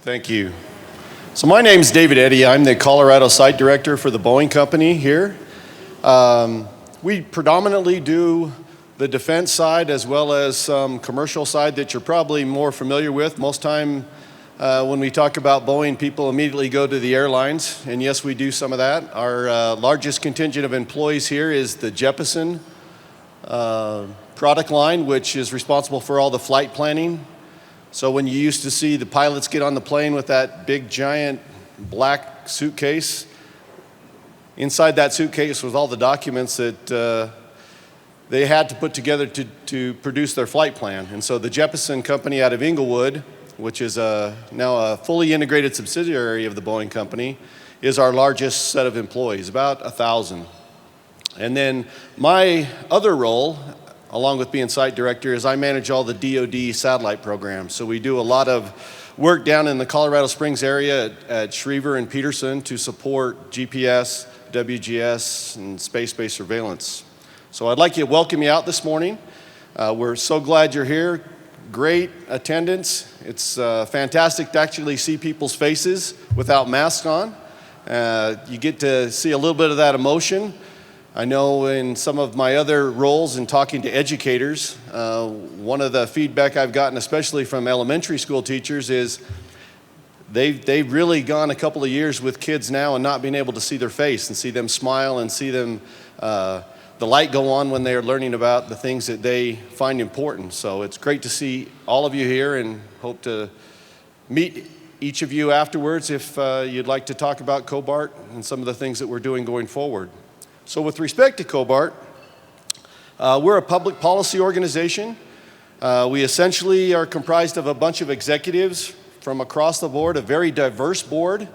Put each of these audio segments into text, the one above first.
Thank you. So my name's David Eddy. I'm the Colorado Site Director for the Boeing Company here. We predominantly do the defense side as well as some commercial side that you're probably more familiar with. Most time when we talk about Boeing, people immediately go to the airlines, and yes, we do some of that. Our largest contingent of employees here is the Jeppesen product line, which is responsible for all the flight planning. So when you used to see the pilots get on the plane with that big giant black suitcase, inside that suitcase was all the documents that they had to put together to produce their flight plan. And so the Jeppesen company out of Inglewood, which is now a fully integrated subsidiary of the Boeing Company, is our largest set of employees, about 1,000. And then my other role, along with being site director, is I manage all the DoD satellite programs. So we do a lot of work down in the Colorado Springs area at Schriever and Peterson to support GPS, WGS, and space-based surveillance. So I'd like to welcome you out this morning. We're so glad you're here. Great attendance. It's fantastic to actually see people's faces without masks on. You get to see a little bit of that emotion. I know in some of my other roles in talking to educators, one of the feedback I've gotten, especially from elementary school teachers, is they've really gone a couple of years with kids now and not being able to see their face and see them smile and see them the light go on when they're learning about the things that they find important. So it's great to see all of you here, and hope to meet each of you afterwards if you'd like to talk about Cobart and some of the things that we're doing going forward. So with respect to Cobart, we're a public policy organization. We essentially are comprised of a bunch of executives from across the board, a very diverse board.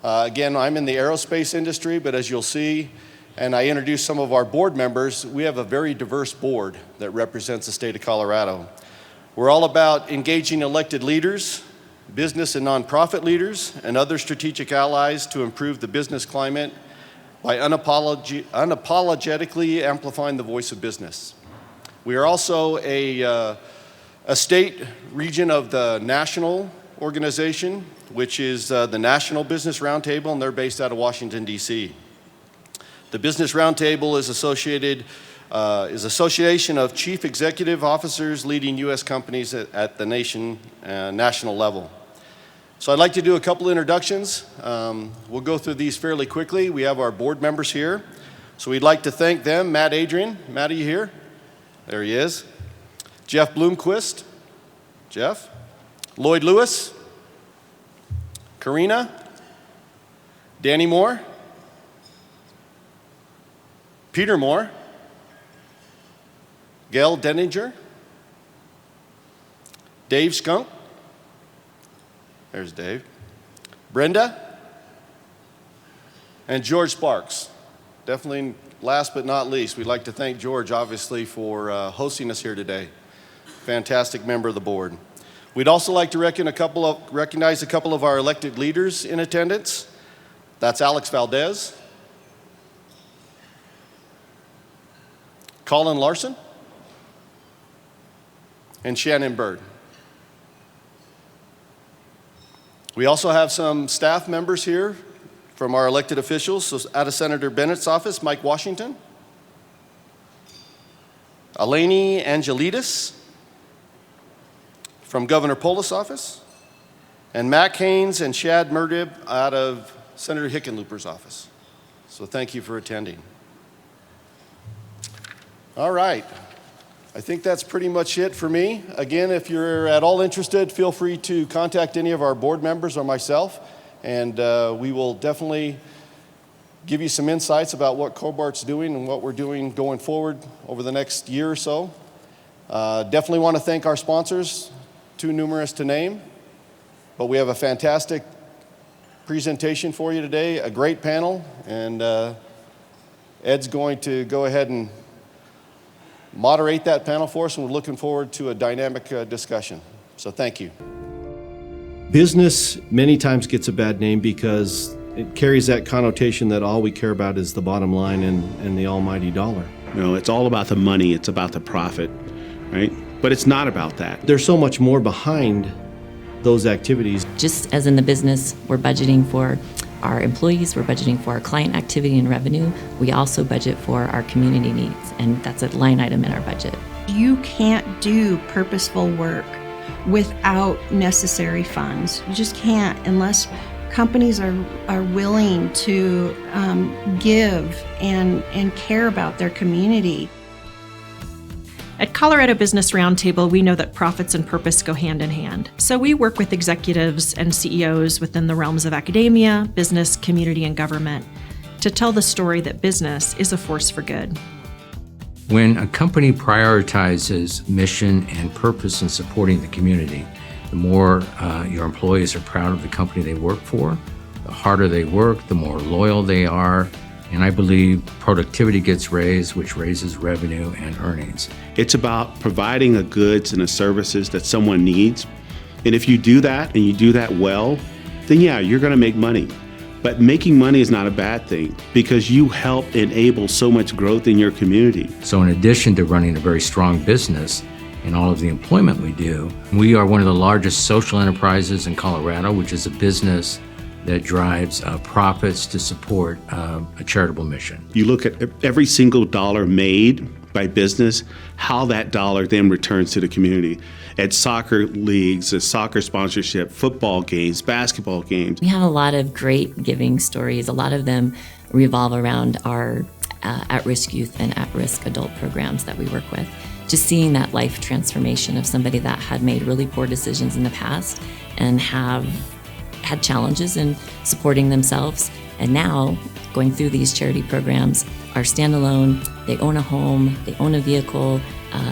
Again, I'm in the aerospace industry, but as you'll see, and I introduced some of our board members, we have a very diverse board that represents the state of Colorado. We're all about engaging elected leaders, business and nonprofit leaders, and other strategic allies to improve the business climate by unapologetically amplifying the voice of business. We are also a state region of the national organization, which is the National Business Roundtable, and they're based out of Washington, D.C. The Business Roundtable is association of chief executive officers leading U.S. companies at the national level. So I'd like to do a couple introductions. We'll go through these fairly quickly. We have our board members here. So we'd like to thank them. Matt Adrian. Matt, are you here? There he is. Jeff Bloomquist. Jeff. Lloyd Lewis. Karina. Danny Moore. Peter Moore, Gail Denninger, Dave Schunk, there's Dave, Brenda, and George Sparks. Definitely last but not least, we'd like to thank George, obviously, for hosting us here today. Fantastic member of the board. We'd also like to recognize a couple of our elected leaders in attendance. That's Alex Valdez, Colin Larson, and Shannon Bird. We also have some staff members here from our elected officials. So out of Senator Bennett's office, Mike Washington, Eleni Angelidis from Governor Polis' office, and Mac Haynes and Shad Murdib out of Senator Hickenlooper's office. So thank you for attending. All right, I think that's pretty much it for me. Again, if you're at all interested, feel free to contact any of our board members or myself, and we will definitely give you some insights about what Cobart's doing and what we're doing going forward over the next year or so. Definitely want to thank our sponsors, too numerous to name, but we have a fantastic presentation for you today, a great panel, and Ed's going to go ahead and moderate that panel for us, and we're looking forward to a dynamic discussion. So thank you. Business many times gets a bad name because it carries that connotation that all we care about is the bottom line and the almighty dollar. No, it's all about the money, it's about the profit, right? But it's not about that. There's so much more behind those activities. Just as in the business, we're budgeting for our employees, we're budgeting for our client activity and revenue. We also budget for our community needs, and that's a line item in our budget. You can't do purposeful work without necessary funds. You just can't unless companies are willing to give and care about their community. At Colorado Business Roundtable, we know that profits and purpose go hand in hand. So we work with executives and CEOs within the realms of academia, business, community, and government to tell the story that business is a force for good. When a company prioritizes mission and purpose in supporting the community, the more your employees are proud of the company they work for, the harder they work, the more loyal they are, and I believe productivity gets raised, which raises revenue and earnings. It's about providing the goods and the services that someone needs. And if you do that and you do that well, then yeah, you're going to make money. But making money is not a bad thing because you help enable so much growth in your community. So in addition to running a very strong business and all of the employment we do, we are one of the largest social enterprises in Colorado, which is a business that drives profits to support a charitable mission. You look at every single dollar made by business, how that dollar then returns to the community. At soccer leagues, at soccer sponsorship, football games, basketball games. We have a lot of great giving stories. A lot of them revolve around our at-risk youth and at-risk adult programs that we work with. Just seeing that life transformation of somebody that had made really poor decisions in the past and have had challenges in supporting themselves, and now going through these charity programs are standalone, they own a home, they own a vehicle,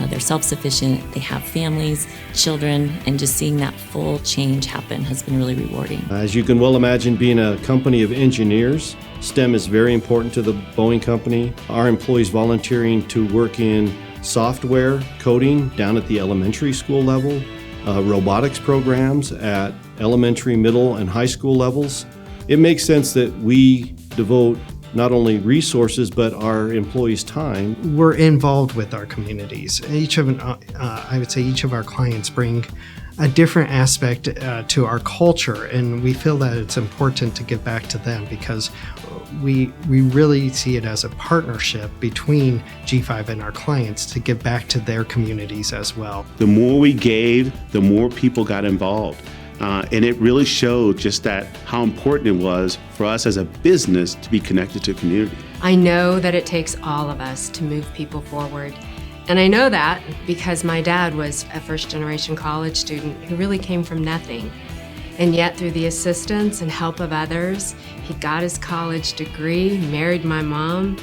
they're self-sufficient, they have families, children, and just seeing that full change happen has been really rewarding. As you can well imagine, being a company of engineers, STEM is very important to the Boeing company. Our employees volunteering to work in software coding down at the elementary school level, robotics programs at elementary, middle, and high school levels. It makes sense that we devote not only resources, but our employees' time. We're involved with our communities. I would say each of our clients bring a different aspect to our culture, and we feel that it's important to give back to them because we really see it as a partnership between G5 and our clients to give back to their communities as well. The more we gave, the more people got involved. And it really showed just that how important it was for us as a business to be connected to community. I know that it takes all of us to move people forward. And I know that because my dad was a first-generation college student who really came from nothing. And yet through the assistance and help of others, he got his college degree, married my mom,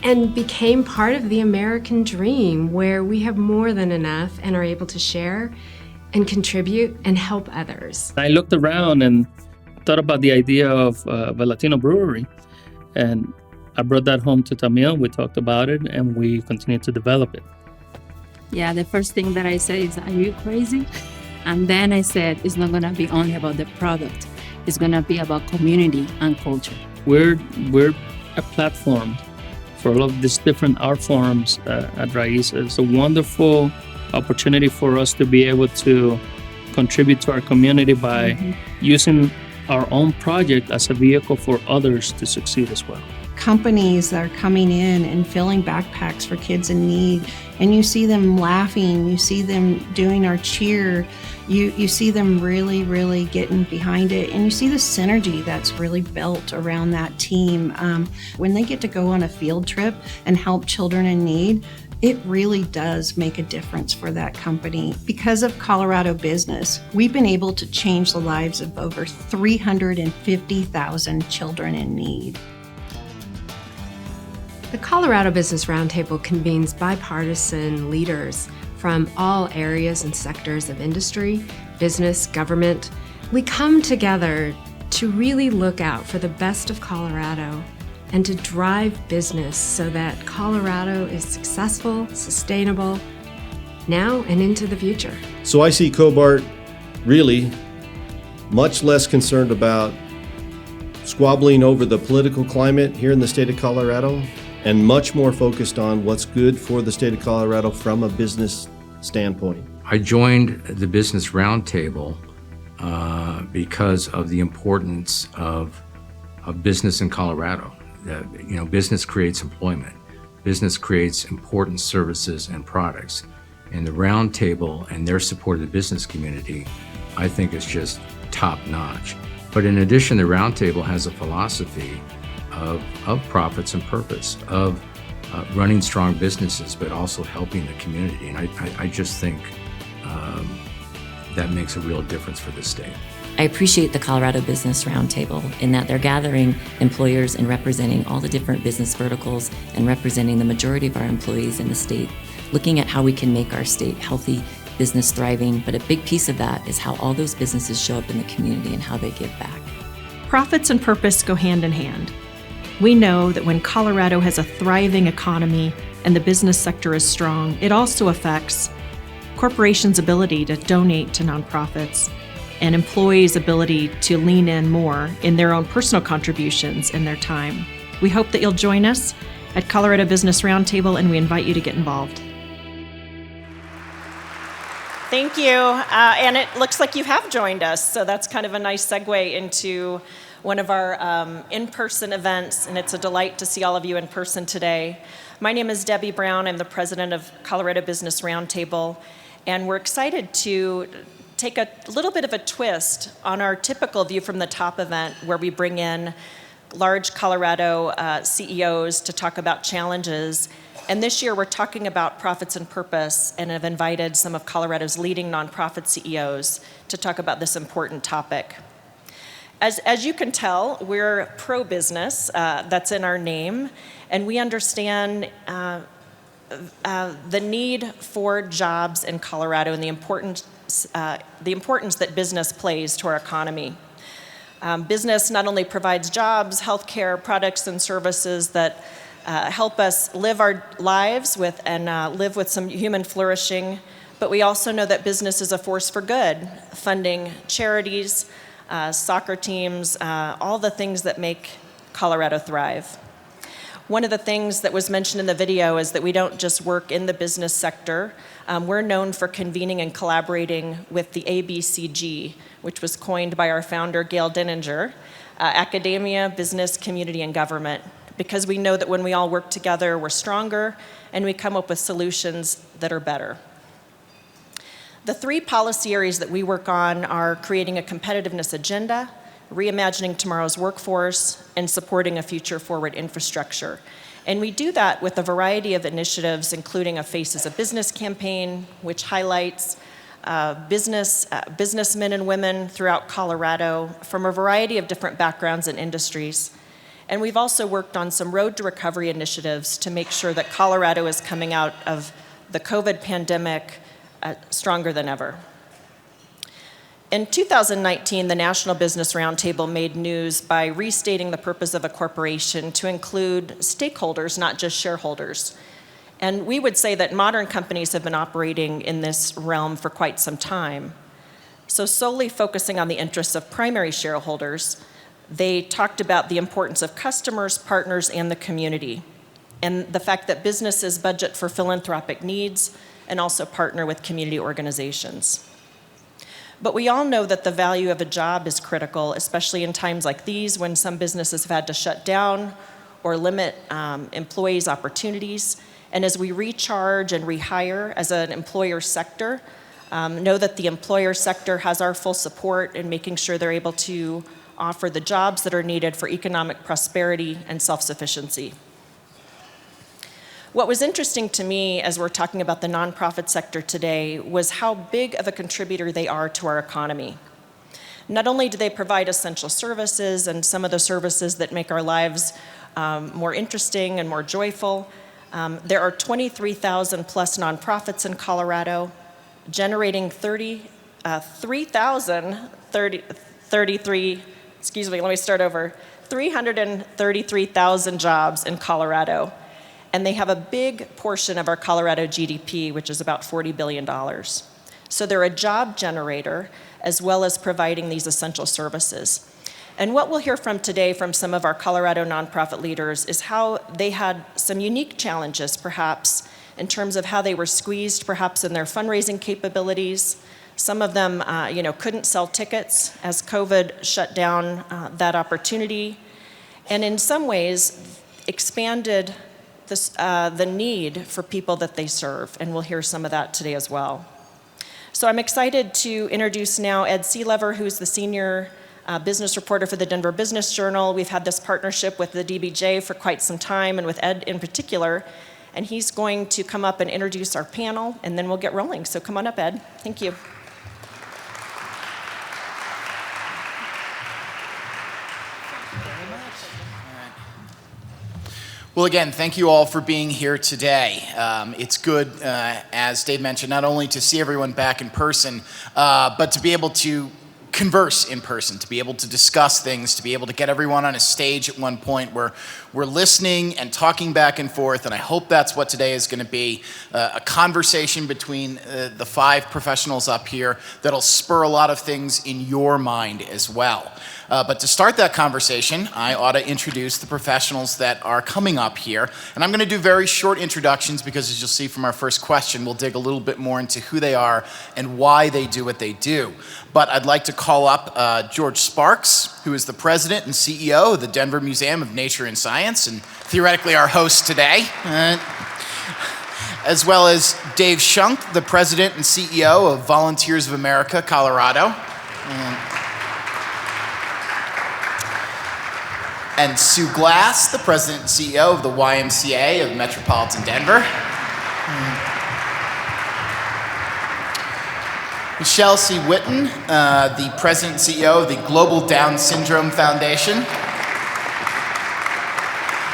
and became part of the American dream where we have more than enough and are able to share and contribute and help others. I looked around and thought about the idea of a Latino brewery, and I brought that home to Tamil. We talked about it, and we continued to develop it. Yeah, the first thing that I said is, are you crazy? And then I said, it's not going to be only about the product. It's going to be about community and culture. We're a platform for all of these different art forms at Raíces. It's a wonderful opportunity for us to be able to contribute to our community by using our own project as a vehicle for others to succeed as well. Companies that are coming in and filling backpacks for kids in need, and you see them laughing, you see them doing our cheer, you see them really getting behind it, and you see the synergy that's really built around that team. When they get to go on a field trip and help children in need, it really does make a difference for that company. Because of Colorado Business, we've been able to change the lives of over 350,000 children in need. The Colorado Business Roundtable convenes bipartisan leaders from all areas and sectors of industry, business, government. We come together to really look out for the best of Colorado and to drive business so that Colorado is successful, sustainable, now and into the future. So I see Cobart really much less concerned about squabbling over the political climate here in the state of Colorado and much more focused on what's good for the state of Colorado from a business standpoint. I joined the Business Roundtable because of the importance of business in Colorado. Business creates employment. Business creates important services and products. And the Roundtable and their support of the business community, I think, is just top notch. But in addition, the Roundtable has a philosophy of profits and purpose, of running strong businesses, but also helping the community. And I just think that makes a real difference for the state. I appreciate the Colorado Business Roundtable in that they're gathering employers and representing all the different business verticals and representing the majority of our employees in the state, looking at how we can make our state healthy, business thriving, but a big piece of that is how all those businesses show up in the community and how they give back. Profits and purpose go hand in hand. We know that when Colorado has a thriving economy and the business sector is strong, it also affects corporations' ability to donate to nonprofits and employees' ability to lean in more in their own personal contributions and their time. We hope that you'll join us at Colorado Business Roundtable, and we invite you to get involved. Thank you. And it looks like you have joined us, so that's kind of a nice segue into one of our in-person events, and it's a delight to see all of you in person today. My name is Debbie Brown. I'm the president of Colorado Business Roundtable, and we're excited to take a little bit of a twist on our typical View from the Top event, where we bring in large Colorado CEOs to talk about challenges. And this year we're talking about profits and purpose, and have invited some of Colorado's leading nonprofit CEOs to talk about this important topic. As you can tell, we're pro-business, that's in our name, and we understand the need for jobs in Colorado and the importance that business plays to our economy. Business not only provides jobs, healthcare, products, and services that help us live our lives with and live with some human flourishing, but we also know that business is a force for good, funding charities, soccer teams, all the things that make Colorado thrive. One of the things that was mentioned in the video is that we don't just work in the business sector. We're known for convening and collaborating with the ABCG, which was coined by our founder, Gail Denninger, academia, business, community, and government, because we know that when we all work together, we're stronger, and we come up with solutions that are better. The three policy areas that we work on are creating a competitiveness agenda, reimagining tomorrow's workforce, and supporting a future-forward infrastructure. And we do that with a variety of initiatives, including a Faces of Business campaign, which highlights businessmen and women throughout Colorado from a variety of different backgrounds and industries. And we've also worked on some road to recovery initiatives to make sure that Colorado is coming out of the COVID pandemic stronger than ever. In 2019, the National Business Roundtable made news by restating the purpose of a corporation to include stakeholders, not just shareholders. And we would say that modern companies have been operating in this realm for quite some time. So solely focusing on the interests of primary shareholders, they talked about the importance of customers, partners, and the community, and the fact that businesses budget for philanthropic needs and also partner with community organizations. But we all know that the value of a job is critical, especially in times like these when some businesses have had to shut down or limit employees' opportunities. And as we recharge and rehire as an employer sector, know that the employer sector has our full support in making sure they're able to offer the jobs that are needed for economic prosperity and self-sufficiency. What was interesting to me as we're talking about the nonprofit sector today was how big of a contributor they are to our economy. Not only do they provide essential services and some of the services that make our lives more interesting and more joyful, there are 23,000 plus nonprofits in Colorado, generating 333,000 jobs in Colorado. And they have a big portion of our Colorado GDP, which is about $40 billion. So they're a job generator, as well as providing these essential services. And what we'll hear from today from some of our Colorado nonprofit leaders is how they had some unique challenges, perhaps, in terms of how they were squeezed perhaps in their fundraising capabilities. Some of them, couldn't sell tickets as COVID shut down that opportunity, and in some ways expanded the need for people that they serve, and we'll hear some of that today as well. So I'm excited to introduce now Ed Sealover, who's the senior business reporter for the Denver Business Journal. We've had this partnership with the DBJ for quite some time, and with Ed in particular, and he's going to come up and introduce our panel, and then we'll get rolling. So come on up, Ed. Thank you. Well, again, thank you all for being here today. It's good, as Dave mentioned, not only to see everyone back in person, but to be able to converse in person, to be able to discuss things, to be able to get everyone on a stage at one point where we're listening and talking back and forth. And I hope that's what today is going to be, a conversation between the 5 professionals up here that'll spur a lot of things in your mind as well. But to start that conversation, I ought to introduce the professionals that are coming up here. And I'm going to do very short introductions because, as you'll see from our first question, we'll dig a little bit more into who they are and why they do what they do. But I'd like to call up George Sparks, who is the president and CEO of the Denver Museum of Nature and Science, and theoretically our host today. As well as Dave Schunk, the president and CEO of Volunteers of America, Colorado. And Sue Glass, the president and CEO of the YMCA of Metropolitan Denver. Michelle C. Whitten, the president and CEO of the Global Down Syndrome Foundation.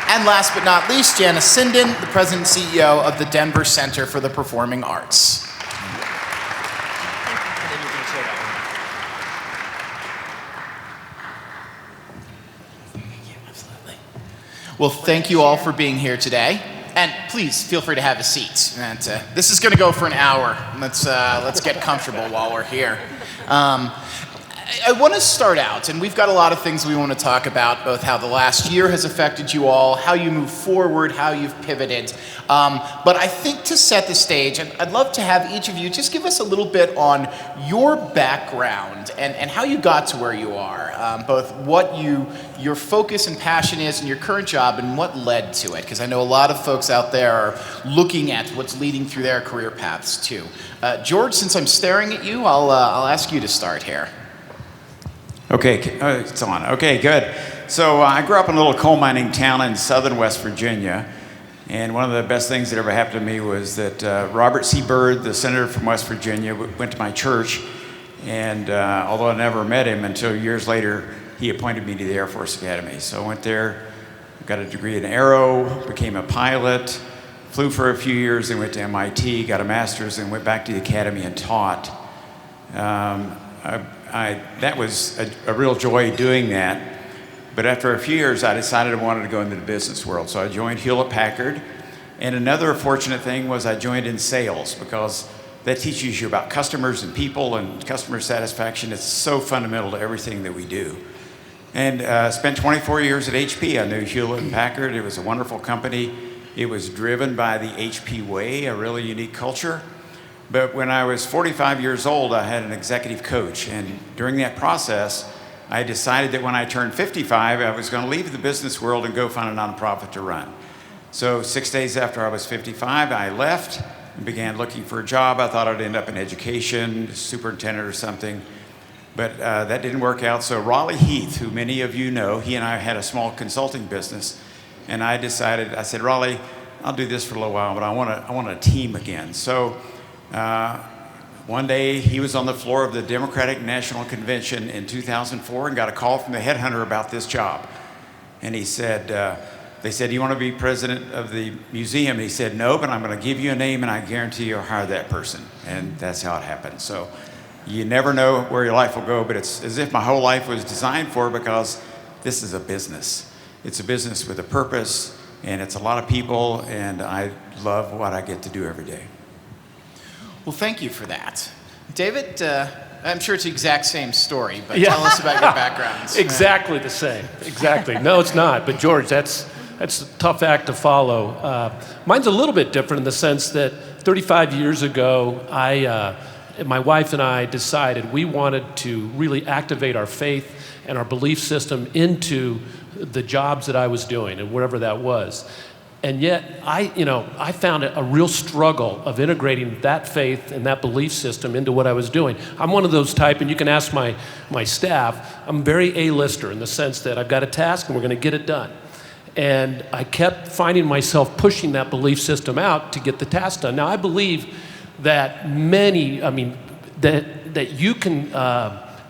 And last but not least, Janice Sinden, the president and CEO of the Denver Center for the Performing Arts. Well, thank you all for being here today, and please feel free to have a seat. And, this is going to go for an hour. Let's get comfortable while we're here. I want to start out, and we've got a lot of things we want to talk about, both how the last year has affected you all, how you move forward, how you've pivoted. But I think to set the stage, I'd love to have each of you just give us a little bit on your background and how you got to where you are, both what your focus and passion is in your current job and what led to it, because I know a lot of folks out there are looking at what's leading through their career paths too. George, since I'm staring at you, I'll ask you to start here. Okay, it's on. Okay, good. So I grew up in a little coal mining town in southern West Virginia, and one of the best things that ever happened to me was that Robert C. Byrd, the senator from West Virginia, went to my church, and although I never met him until years later, he appointed me to the Air Force Academy. So I went there, got a degree in aero, became a pilot, flew for a few years, then went to MIT, got a master's, and went back to the academy and taught. That was a real joy doing that. But after a few years, I decided I wanted to go into the business world. So I joined Hewlett-Packard. And another fortunate thing was I joined in sales, because that teaches you about customers and people and customer satisfaction. It's so fundamental to everything that we do. And spent 24 years at HP. I knew Hewlett-Packard. It was a wonderful company. It was driven by the HP way, a really unique culture. But when I was 45 years old, I had an executive coach. And during that process, I decided that when I turned 55, I was going to leave the business world and go find a nonprofit to run. So 6 days after I was 55, I left and began looking for a job. I thought I'd end up in education, superintendent or something. But that didn't work out. So Raleigh Heath, who many of you know, he and I had a small consulting business. And I said, Raleigh, I'll do this for a little while, but I want a team again. So one day he was on the floor of the Democratic National Convention in 2004 and got a call from the headhunter about this job. And he said, they said, do you want to be president of the museum? And he said, no, but I'm going to give you a name and I guarantee you'll hire that person. And that's how it happened. So you never know where your life will go, but it's as if my whole life was designed for, because this is a business. It's a business with a purpose, and it's a lot of people, and I love what I get to do every day. Well, thank you for that. David, I'm sure it's the exact same story, but tell us about your backgrounds. Exactly the same. Exactly. No, it's not. But George, that's that's a tough act to follow. Mine's a little bit different in the sense that 35 years ago, my wife and I decided we wanted to really activate our faith and our belief system into the jobs that I was doing and whatever that was. And yet, I found it a real struggle of integrating that faith and that belief system into what I was doing. I'm one of those type, and you can ask my staff, I'm very A-lister in the sense that I've got a task and we're going to get it done. And I kept finding myself pushing that belief system out to get the task done. Now, I believe that that you can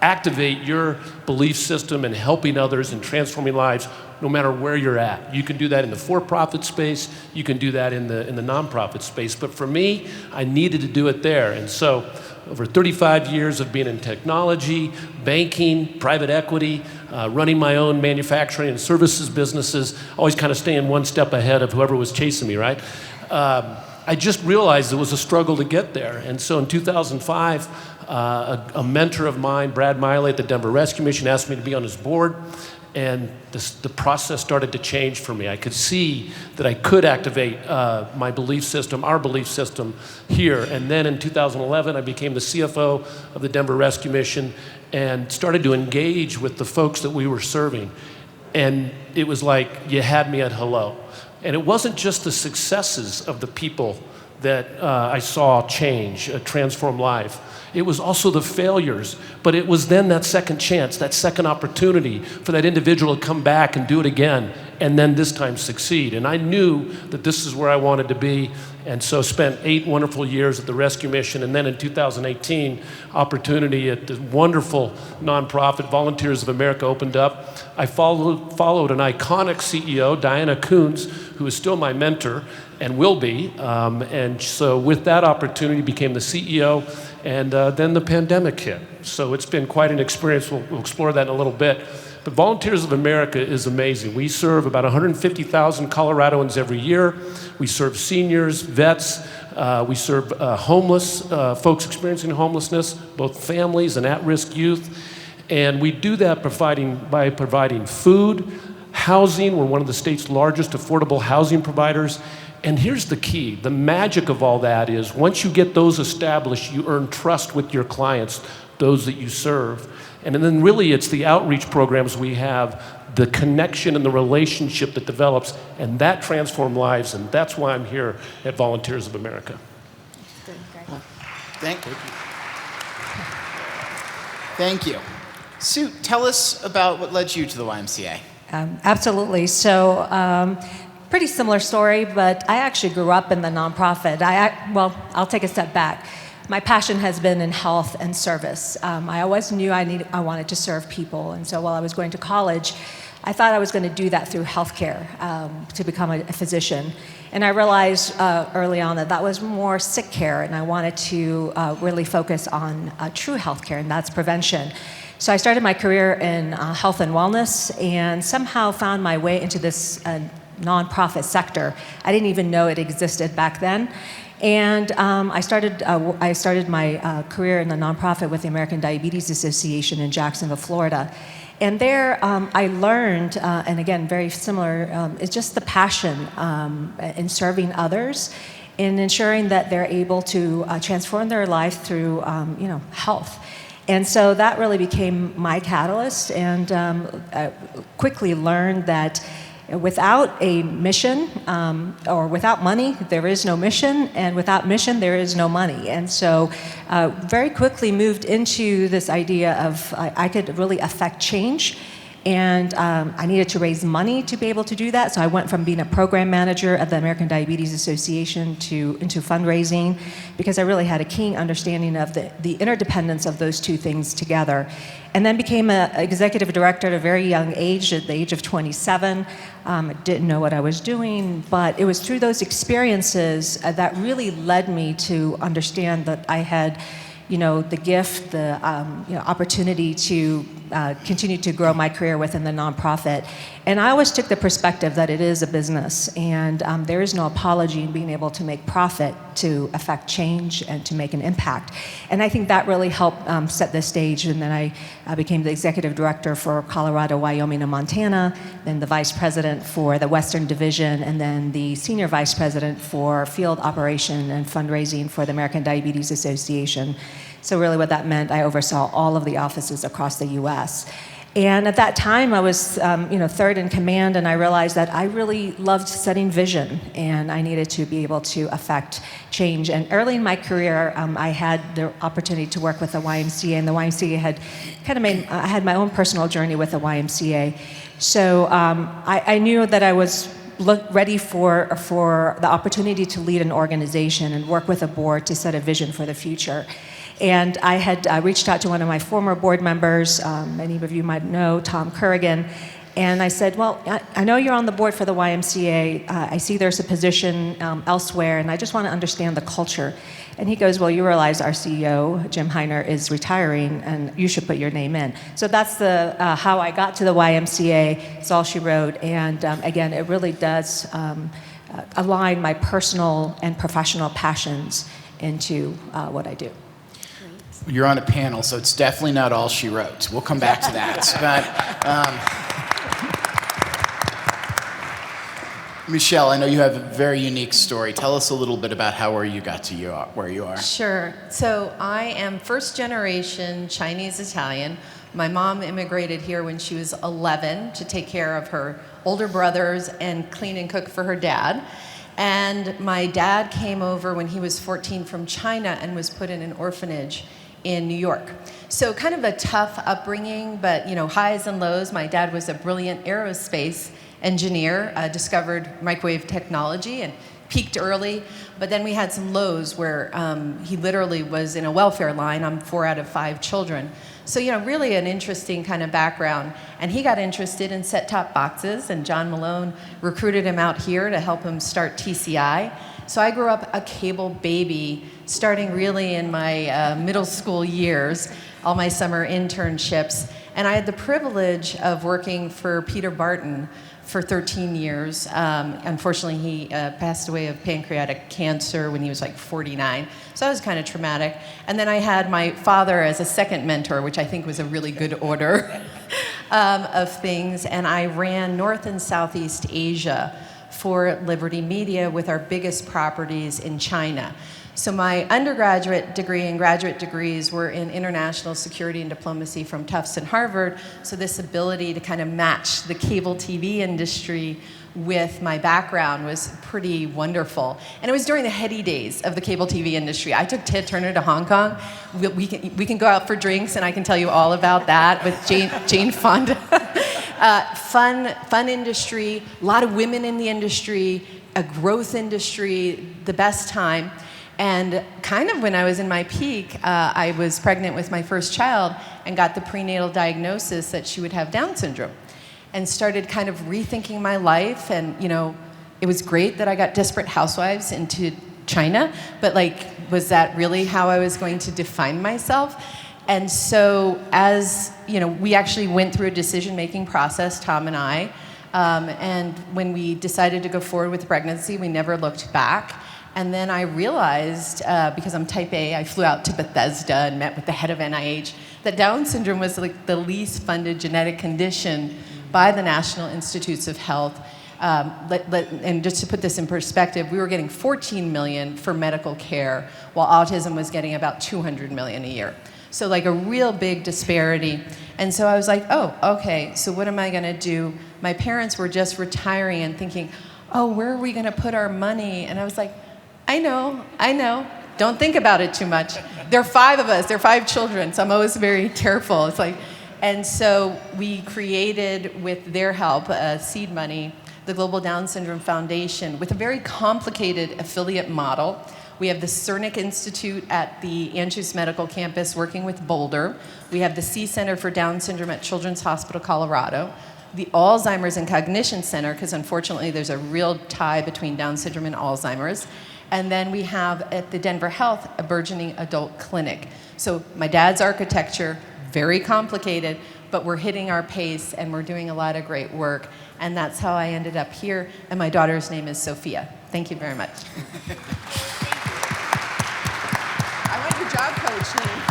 activate your belief system in helping others and transforming lives no matter where you're at. You can do that in the for-profit space, you can do that in the nonprofit space. But for me, I needed to do it there. And so over 35 years of being in technology, banking, private equity, running my own manufacturing and services businesses, always kind of staying one step ahead of whoever was chasing me, right? I just realized it was a struggle to get there. And so in 2005, a mentor of mine, Brad Miley at the Denver Rescue Mission, asked me to be on his board. And the process started to change for me. I could see that I could activate my belief system, our belief system here. And then in 2011, I became the CFO of the Denver Rescue Mission and started to engage with the folks that we were serving. And it was like you had me at hello. And it wasn't just the successes of the people that I saw change, transform life. It was also the failures, but it was then that second chance, that second opportunity for that individual to come back and do it again, and then this time succeed. And I knew that this is where I wanted to be, and so spent 8 wonderful years at the Rescue Mission, and then in 2018, opportunity at the wonderful nonprofit Volunteers of America opened up. I followed an iconic CEO, Diana Coons, who is still my mentor and will be, and so with that opportunity became the CEO, and then the pandemic hit. So it's been quite an experience. We'll explore that in a little bit. But Volunteers of America is amazing. We serve about 150,000 Coloradoans every year. We serve seniors, vets. We serve homeless, folks experiencing homelessness, both families and at-risk youth. And we do that by providing food, housing. We're one of the state's largest affordable housing providers. And here's the key. The magic of all that is once you get those established, you earn trust with your clients, those that you serve. And then really it's the outreach programs we have, the connection and the relationship that develops, and that transforms lives, and that's why I'm here at Volunteers of America. Thank you. Sue, tell us about what led you to the YMCA. Absolutely. So, pretty similar story, but I actually grew up in the nonprofit. I'll take a step back. My passion has been in health and service. I always knew I wanted to serve people, and so while I was going to college, I thought I was going to do that through healthcare, to become a physician. And I realized early on that was more sick care, and I wanted to really focus on true healthcare, and that's prevention. So I started my career in health and wellness, and somehow found my way into this nonprofit sector. I didn't even know it existed back then. And I started my career in the nonprofit with the American Diabetes Association in Jacksonville, Florida. And there I learned, and again, very similar, it's just the passion in serving others, in ensuring that they're able to transform their life through health. And so that really became my catalyst, and I quickly learned that without a mission, or without money, there is no mission, and without mission, there is no money. And so very quickly moved into this idea of I could really affect change, and I needed to raise money to be able to do that. So I went from being a program manager at the American Diabetes Association into fundraising, because I really had a keen understanding of the interdependence of those two things together. And then became an executive director at a very young age, at the age of 27. I didn't know what I was doing, but it was through those experiences that really led me to understand that I had, the gift, the opportunity to continue to grow my career within the nonprofit. And I always took the perspective that it is a business, and there is no apology in being able to make profit to affect change and to make an impact. And I think that really helped set the stage. And then I became the executive director for Colorado, Wyoming, and Montana, then the vice president for the Western Division, and then the senior vice president for field operation and fundraising for the American Diabetes Association. So really what that meant, I oversaw all of the offices across the U.S. And at that time, I was third in command, and I realized that I really loved setting vision, and I needed to be able to affect change. And early in my career, I had the opportunity to work with the YMCA, and the YMCA had kind of I had my own personal journey with the YMCA. So I knew that I was ready for the opportunity to lead an organization and work with a board to set a vision for the future. And I had reached out to one of my former board members, many of you might know, Tom Currigan, and I said, well, I know you're on the board for the YMCA. I see there's a position elsewhere, and I just want to understand the culture. And he goes, well, you realize our CEO, Jim Heiner, is retiring, and you should put your name in. So that's how I got to the YMCA. It's all she wrote. And again, it really does align my personal and professional passions into what I do. You're on a panel, so it's definitely not all she wrote. We'll come back to that. But Michelle, I know you have a very unique story. Tell us a little bit about where you got to where you are. Sure. So I am first generation Chinese Italian. My mom immigrated here when she was 11 to take care of her older brothers and clean and cook for her dad. And my dad came over when he was 14 from China and was put in an orphanage in New York. So kind of a tough upbringing, but highs and lows. My dad was a brilliant aerospace engineer, discovered microwave technology and peaked early, but then we had some lows where he literally was in a welfare line. I'm 4 out of 5 children. So, really an interesting kind of background. And he got interested in set-top boxes, and John Malone recruited him out here to help him start TCI. So I grew up a cable baby, starting really in my middle school years, all my summer internships. And I had the privilege of working for Peter Barton for 13 years. Unfortunately, he passed away of pancreatic cancer when he was like 49. So that was kind of traumatic. And then I had my father as a second mentor, which I think was a really good order of things. And I ran North and Southeast Asia for Liberty Media with our biggest properties in China. So my undergraduate degree and graduate degrees were in international security and diplomacy from Tufts and Harvard. So this ability to kind of match the cable TV industry with my background was pretty wonderful. And it was during the heady days of the cable TV industry. I took Ted Turner to Hong Kong. We can go out for drinks, and I can tell you all about that with Jane Fonda. Fun industry, a lot of women in the industry, a growth industry, the best time. And kind of when I was in my peak, I was pregnant with my first child and got the prenatal diagnosis that she would have Down syndrome, and started kind of rethinking my life. And it was great that I got Desperate Housewives into China, but was that really how I was going to define myself? And so as we actually went through a decision-making process, Tom and I, and when we decided to go forward with the pregnancy, we never looked back. And then I realized, because I'm type A, I flew out to Bethesda and met with the head of NIH, that Down syndrome was the least funded genetic condition by the National Institutes of Health. And just to put this in perspective, we were getting $14 million for medical care, while autism was getting about $200 million a year. So a real big disparity. And so I was like, oh, okay, so what am I gonna do? My parents were just retiring and thinking, oh, where are we gonna put our money? And I was like, I know. Don't think about it too much. There are 5 of us. There are 5 children, so I'm always very careful. And so we created, with their help, seed money, the Global Down Syndrome Foundation, with a very complicated affiliate model. We have the Cernic Institute at the Anschutz Medical Campus working with Boulder. We have the C Center for Down Syndrome at Children's Hospital, Colorado. The Alzheimer's and Cognition Center, because unfortunately there's a real tie between Down syndrome and Alzheimer's. And then we have at the Denver Health a burgeoning adult clinic. So my dad's architecture, very complicated, but we're hitting our pace and we're doing a lot of great work. And that's how I ended up here. And my daughter's name is Sophia. Thank you very much. I want your job coach name.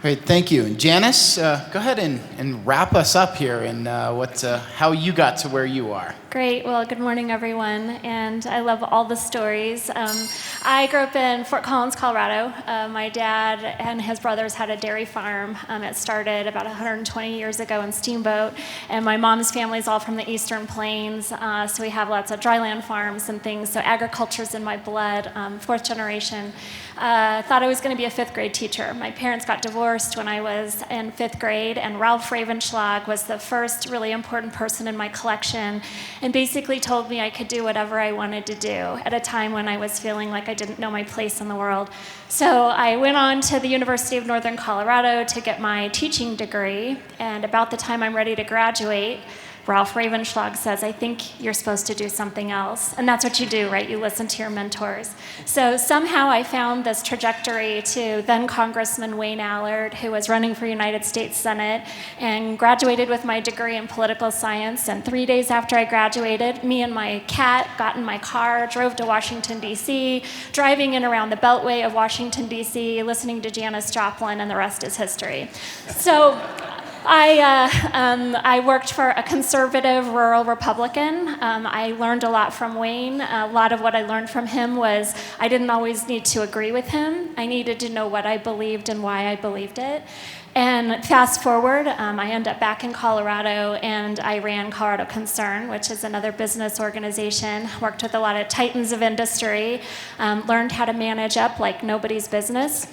Great, thank you. And Janice, go ahead and wrap us up here and how you got to where you are. Great. Well, good morning, everyone. And I love all the stories. I grew up in Fort Collins, Colorado. My dad and his brothers had a dairy farm. It started about 120 years ago in Steamboat. And my mom's family is all from the Eastern Plains. So we have lots of dryland farms and things. So agriculture's in my blood, fourth generation. Thought I was going to be a fifth grade teacher. My parents got divorced when I was in fifth grade, and Ralph Ravenschlag was the first really important person in my collection, and basically told me I could do whatever I wanted to do at a time when I was feeling like I didn't know my place in the world. So I went on to the University of Northern Colorado to get my teaching degree, and about the time I'm ready to graduate, Ralph Ravenschlag says, I think you're supposed to do something else. And that's what you do, right? You listen to your mentors. So somehow I found this trajectory to then Congressman Wayne Allard, who was running for United States Senate, and graduated with my degree in political science. And 3 days after I graduated, me and my cat got in my car, drove to Washington, D.C., driving in around the Beltway of Washington, D.C., listening to Janis Joplin, and the rest is history. So I worked for a conservative rural Republican. I learned a lot from Wayne. A lot of what I learned from him was I didn't always need to agree with him. I needed to know what I believed and why I believed it. And fast forward, I end up back in Colorado, and I ran Colorado Concern, which is another business organization. Worked with a lot of titans of industry. Learned how to manage up like nobody's business.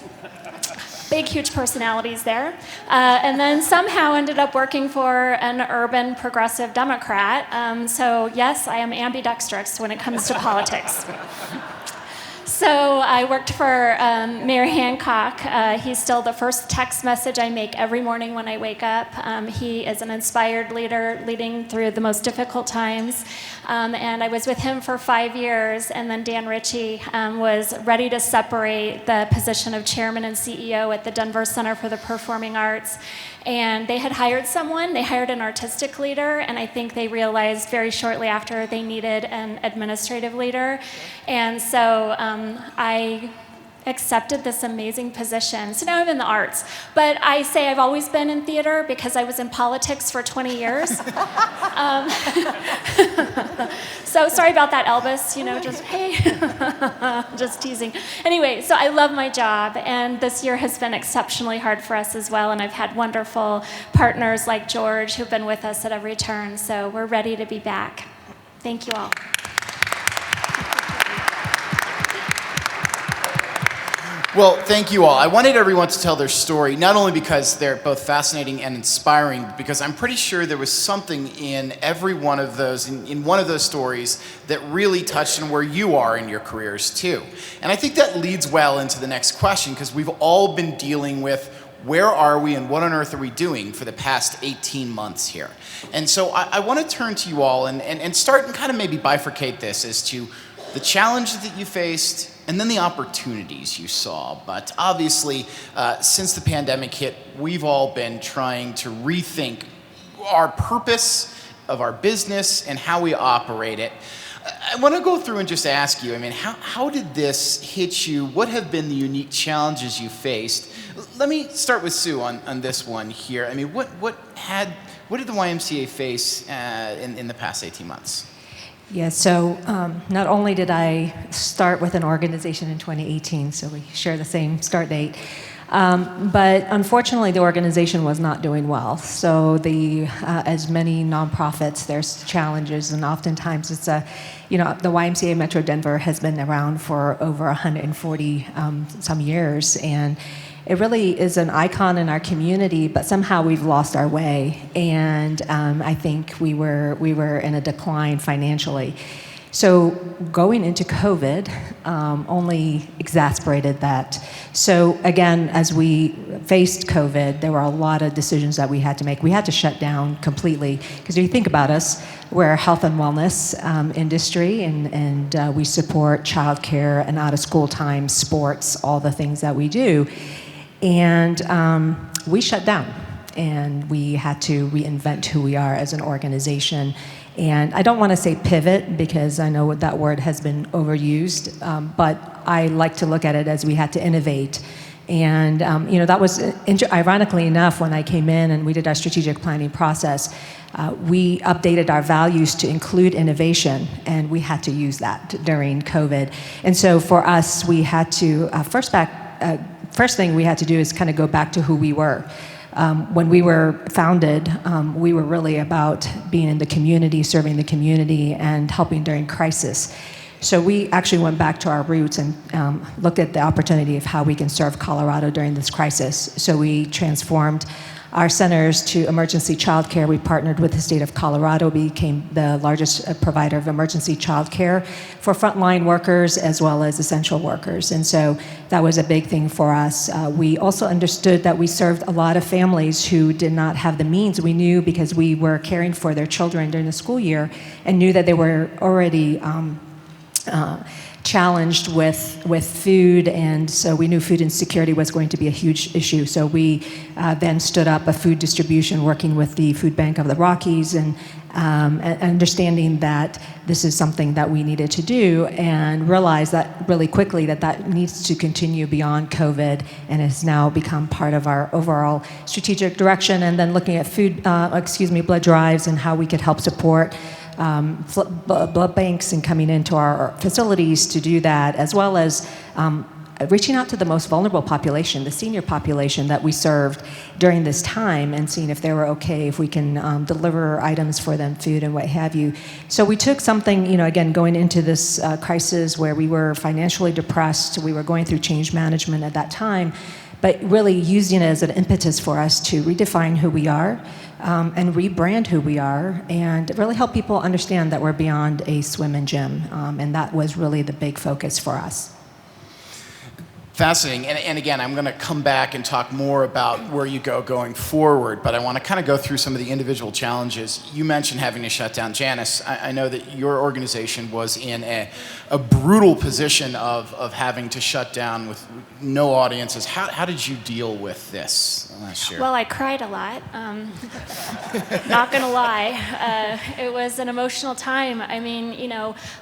Big, huge personalities there. And then somehow ended up working for an urban progressive Democrat. So yes, I am ambidextrous when it comes to politics. So I worked for Mayor Hancock. He's still the first text message I make every morning when I wake up. He is an inspired leader leading through the most difficult times. And I was with him for 5 years, and then Dan Ritchie was ready to separate the position of chairman and CEO at the Denver Center for the Performing Arts. And they had hired someone, they hired an artistic leader, and I think they realized very shortly after they needed an administrative leader. And so I accepted this amazing position. So now I'm in the arts. But I say I've always been in theater because I was in politics for 20 years. So sorry about that, Elvis, just, hey, just teasing. Anyway, so I love my job, and this year has been exceptionally hard for us as well, and I've had wonderful partners like George who've been with us at every turn, so we're ready to be back. Thank you all. Well, thank you all. I wanted everyone to tell their story, not only because they're both fascinating and inspiring, but because I'm pretty sure there was something in every one of those, in one of those stories, that really touched on where you are in your careers too. And I think that leads well into the next question, because we've all been dealing with where are we and what on earth are we doing for the past 18 months here. And so I want to turn to you all and start and kind of maybe bifurcate this as to the challenges that you faced, and then the opportunities you saw. But obviously, since the pandemic hit, we've all been trying to rethink our purpose of our business and how we operate it. I want to go through and just ask you, how did this hit you? What have been the unique challenges you faced? Let me start with Sue on this one here. What did the YMCA face in the past 18 months? Yeah, so not only did I start with an organization in 2018, so we share the same start date, but unfortunately the organization was not doing well. So as many nonprofits, there's challenges, and oftentimes it's the YMCA Metro Denver has been around for over 140 some years, and it really is an icon in our community, but somehow we've lost our way, and I think we were in a decline financially. So going into COVID only exacerbated that. So again, as we faced COVID, there were a lot of decisions that we had to make. We had to shut down completely, because if you think about us, we're a health and wellness industry, and we support childcare and out-of-school time, sports, all the things that we do. And we shut down. and we had to reinvent who we are as an organization. And I don't want to say pivot because I know that word has been overused, but I like to look at it as we had to innovate. And that was, ironically enough, when I came in and we did our strategic planning process, we updated our values to include innovation, and we had to use that during COVID. And so for us, we had to, first thing we had to do is kind of go back to who we were. When we were founded, we were really about being in the community, serving the community, and helping during crisis. So we actually went back to our roots and looked at the opportunity of how we can serve Colorado during this crisis. So we transformed our centers to emergency childcare. We partnered with the state of Colorado, became the largest provider of emergency childcare for frontline workers as well as essential workers. And so that was a big thing for us. We also understood that we served a lot of families who did not have the means. We knew because we were caring for their children during the school year and knew that they were already challenged with food, and so we knew food insecurity was going to be a huge issue. So we then stood up a food distribution, working with the Food Bank of the Rockies, and understanding that this is something that we needed to do, and realized that really quickly that needs to continue beyond COVID, and has now become part of our overall strategic direction. And then looking at blood drives and how we could help support blood banks and coming into our facilities to do that, as well as reaching out to the most vulnerable population, the senior population that we served during this time, and seeing if they were okay, if we can deliver items for them, food and what have you. So we took something, again, going into this crisis where we were financially depressed, we were going through change management at that time, but really using it as an impetus for us to redefine who we are, and rebrand who we are, and really help people understand that we're beyond a swim and gym. And that was really the big focus for us. Fascinating. And again, I'm going to come back and talk more about where you go going forward, but I want to kind of go through some of the individual challenges. You mentioned having to shut down Janice. I know that your organization was in a brutal position of having to shut down with no audiences. How did you deal with this last year? Well, I cried a lot. Not going to lie. It was an emotional time. I mean,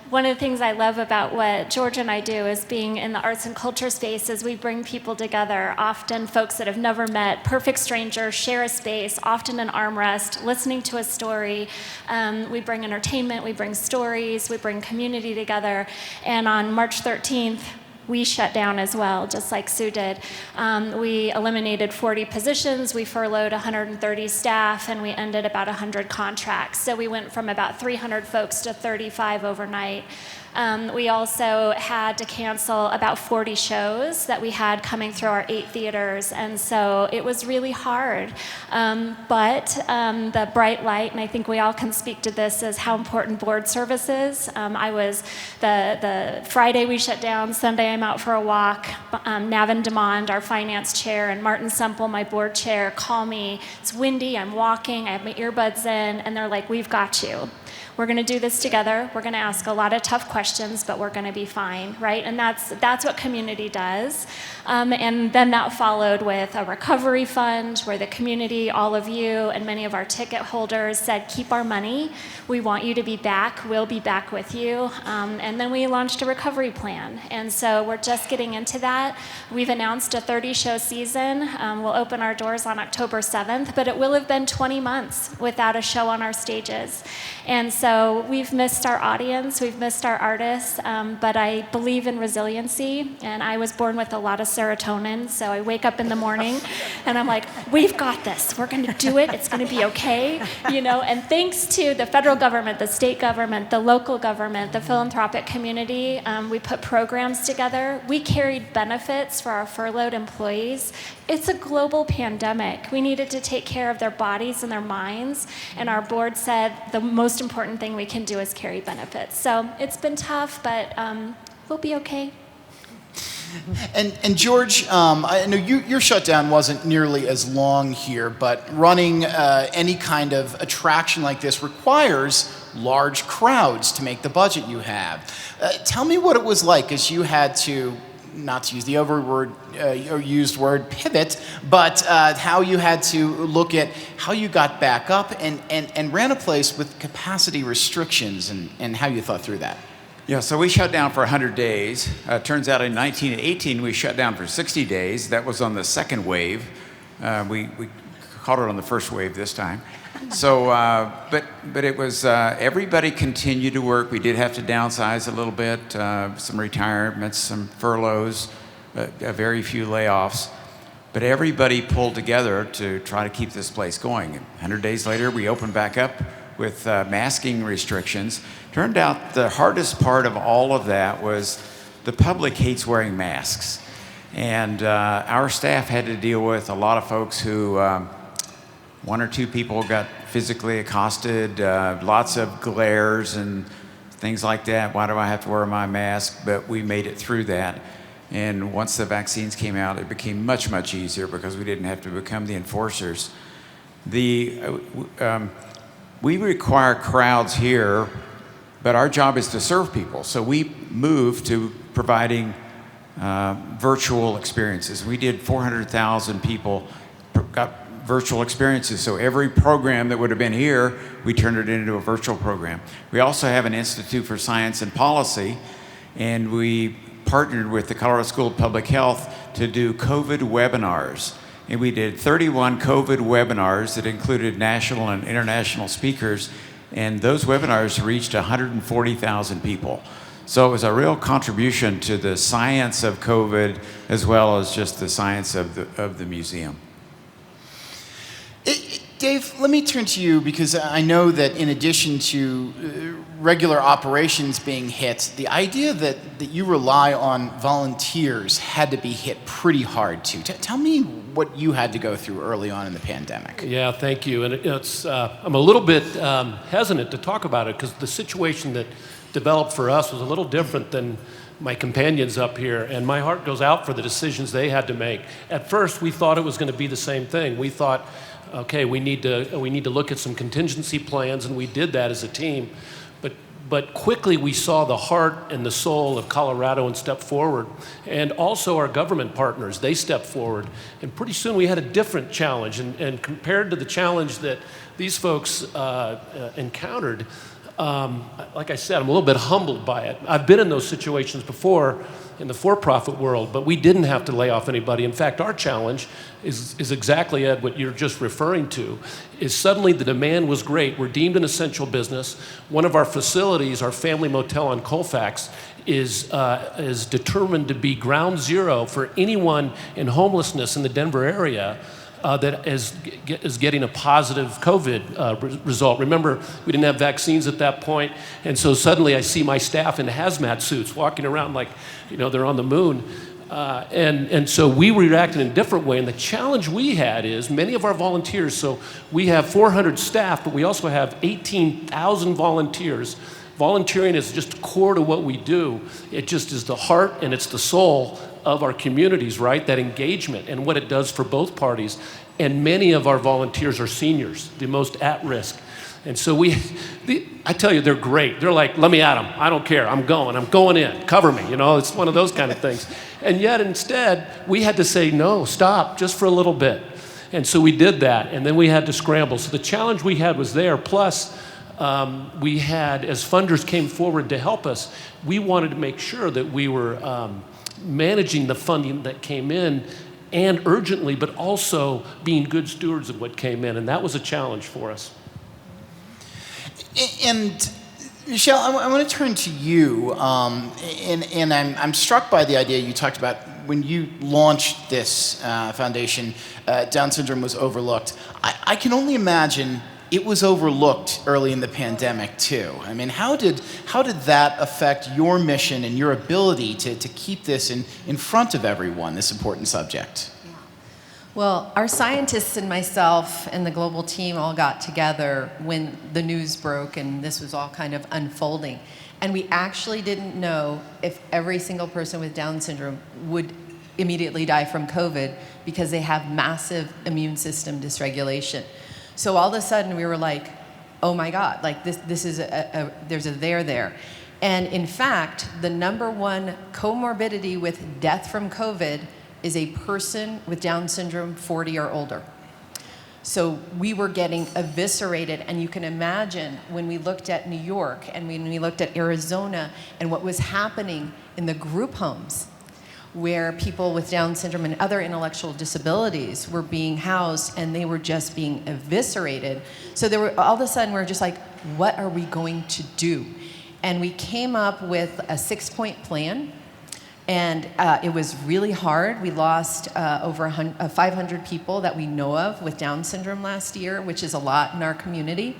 one of the things I love about what George and I do is being in the arts and culture space is we bring people together, often folks that have never met, perfect strangers, share a space, often an armrest, listening to a story. We bring entertainment, we bring stories, we bring community together. And on March 13th, we shut down as well, just like Sue did. We eliminated 40 positions, we furloughed 130 staff, and we ended about 100 contracts. So we went from about 300 folks to 35 overnight. We also had to cancel about 40 shows that we had coming through our 8 theaters, and so it was really hard. But the bright light, and I think we all can speak to this, is how important board service is. I was, the Friday we shut down, Sunday I'm out for a walk. Navin Demond, our finance chair, and Martin Semple, my board chair, call me. It's windy, I'm walking, I have my earbuds in, and they're like, we've got you. We're going to do this together. We're going to ask a lot of tough questions, but we're going to be fine, right? And that's what community does. And then that followed with a recovery fund where the community, all of you, and many of our ticket holders said, keep our money. We want you to be back. We'll be back with you. And then we launched a recovery plan. And so we're just getting into that. We've announced a 30-show season. We'll open our doors on October 7th, but it will have been 20 months without a show on our stages. And so we've missed our audience, we've missed our artists, but I believe in resiliency, and I was born with a lot of serotonin, so I wake up in the morning and I'm like, we've got this, we're gonna do it, it's gonna be okay, and thanks to the federal government, the state government, the local government, the philanthropic community, we put programs together. We carried benefits for our furloughed employees. It's a global pandemic. We needed to take care of their bodies and their minds, and our board said the most important thing we can do is carry benefits. So it's been tough, but we'll be okay. And George, I know your shutdown wasn't nearly as long here, but running any kind of attraction like this requires large crowds to make the budget you have. Tell me what it was like as you had to not to use the overused word pivot, but how you had to look at how you got back up and ran a place with capacity restrictions and how you thought through that. Yeah, so we shut down for 100 days. Turns out in 1918 we shut down for 60 days. That was on the second wave. We caught it on the first wave this time. So, but it was, everybody continued to work. We did have to downsize a little bit, some retirements, some furloughs, a very few layoffs. But everybody pulled together to try to keep this place going. 100 days later, we opened back up with masking restrictions. Turned out the hardest part of all of that was the public hates wearing masks. And our staff had to deal with a lot of folks who, one or two people got physically accosted, lots of glares and things like that. Why do I have to wear my mask? But we made it through that. And once the vaccines came out, it became much, much easier because we didn't have to become the enforcers. We require crowds here, but our job is to serve people. So we moved to providing virtual experiences. We did 400,000 people got virtual experiences. So every program that would have been here, we turned it into a virtual program. We also have an Institute for Science and Policy, and we partnered with the Colorado School of Public Health to do COVID webinars. And we did 31 COVID webinars that included national and international speakers, and those webinars reached 140,000 people. So it was a real contribution to the science of COVID as well as just the science of the museum. Dave, let me turn to you because I know that in addition to regular operations being hit, the idea that you rely on volunteers had to be hit pretty hard too. Tell me what you had to go through early on in the pandemic. Yeah, thank you. And it's I'm a little bit hesitant to talk about it because the situation that developed for us was a little different than my companions up here, and my heart goes out for the decisions they had to make. At first, we thought it was going to be the same thing. We thought, okay, we need to look at some contingency plans, and we did that as a team. But quickly we saw the heart and the soul of Colorado and stepped forward, and also our government partners, they stepped forward. And pretty soon we had a different challenge, and compared to the challenge that these folks encountered, like I said, I'm a little bit humbled by it. I've been in those situations before in the for-profit world, but we didn't have to lay off anybody. In fact, our challenge is exactly, Ed, what you're just referring to, is suddenly the demand was great. We're deemed an essential business. One of our facilities, our family motel on Colfax, is determined to be ground zero for anyone in homelessness in the Denver area that is getting a positive COVID result. Remember, we didn't have vaccines at that point, and so suddenly I see my staff in hazmat suits walking around like, they're on the moon. And so we reacted in a different way, and the challenge we had is many of our volunteers, so we have 400 staff, but we also have 18,000 volunteers. Volunteering is just core to what we do. It just is the heart and it's the soul of our communities, right? That engagement and what it does for both parties. And many of our volunteers are seniors, the most at risk. And so I tell you, they're great. They're like, let me at them. I don't care. I'm going in. Cover me. It's one of those kind of things. And yet instead, we had to say, no, stop, just for a little bit. And so we did that, and then we had to scramble. So the challenge we had was there, plus we had, as funders came forward to help us, we wanted to make sure that we were managing the funding that came in and urgently, but also being good stewards of what came in, and that was a challenge for us. And Michelle, I want to turn to you, and I'm struck by the idea you talked about when you launched this foundation. Down syndrome was overlooked. I can only imagine it was overlooked early in the pandemic too. I mean, how did that affect your mission and your ability to keep this in front of everyone, this important subject? Well, our scientists and myself and the global team all got together when the news broke and this was all kind of unfolding. And we actually didn't know if every single person with Down syndrome would immediately die from COVID because they have massive immune system dysregulation. So all of a sudden we were like, oh my God, like this is there's a there. And in fact, the number one comorbidity with death from COVID is a person with Down syndrome 40 or older. So we were getting eviscerated, and you can imagine when we looked at New York and when we looked at Arizona and what was happening in the group homes where people with Down syndrome and other intellectual disabilities were being housed, and they were just being eviscerated. So there were, all of a sudden we're just like, what are we going to do? And we came up with a 6-point plan. And it was really hard. We lost over 500 people that we know of with Down syndrome last year, which is a lot in our community.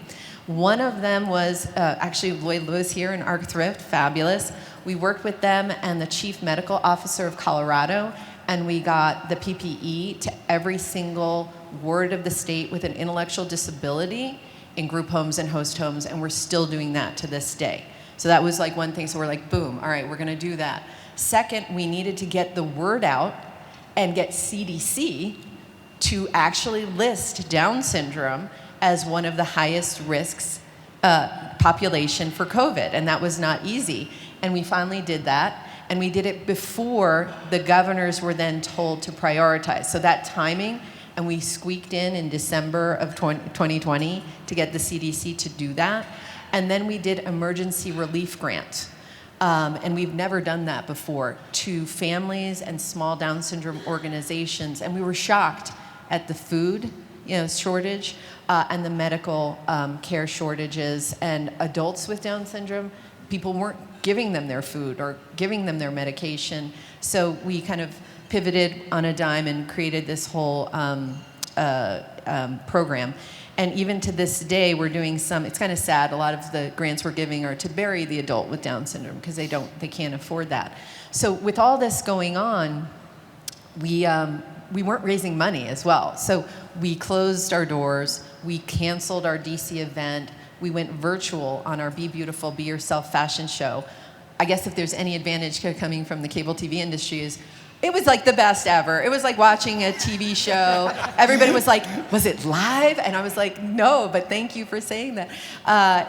One of them was actually Lloyd Lewis here in Arc Thrift, fabulous. We worked with them and the chief medical officer of Colorado, and we got the PPE to every single ward of the state with an intellectual disability in group homes and host homes, and we're still doing that to this day. So that was like one thing, so we're like, boom, all right, we're gonna do that. Second, we needed to get the word out and get CDC to actually list Down syndrome as one of the highest risks population for COVID, and that was not easy. And we finally did that, and we did it before the governors were then told to prioritize. So that timing, and we squeaked in December of 2020 to get the CDC to do that. And then we did emergency relief grant. And we've never done that before, to families and small Down syndrome organizations. And we were shocked at the food shortage and the medical care shortages. And adults with Down syndrome, people weren't giving them their food or giving them their medication. So we kind of pivoted on a dime and created this whole program. And even to this day, we're doing some, it's kind of sad, a lot of the grants we're giving are to bury the adult with Down syndrome because they can't afford that. So with all this going on, we weren't raising money as well. So we closed our doors, we canceled our DC event, we went virtual on our Be Beautiful, Be Yourself fashion show. I guess if there's any advantage coming from the cable TV industry is, it was like the best ever. It was like watching a TV show. Everybody was like, was it live? And I was like, no, but thank you for saying that.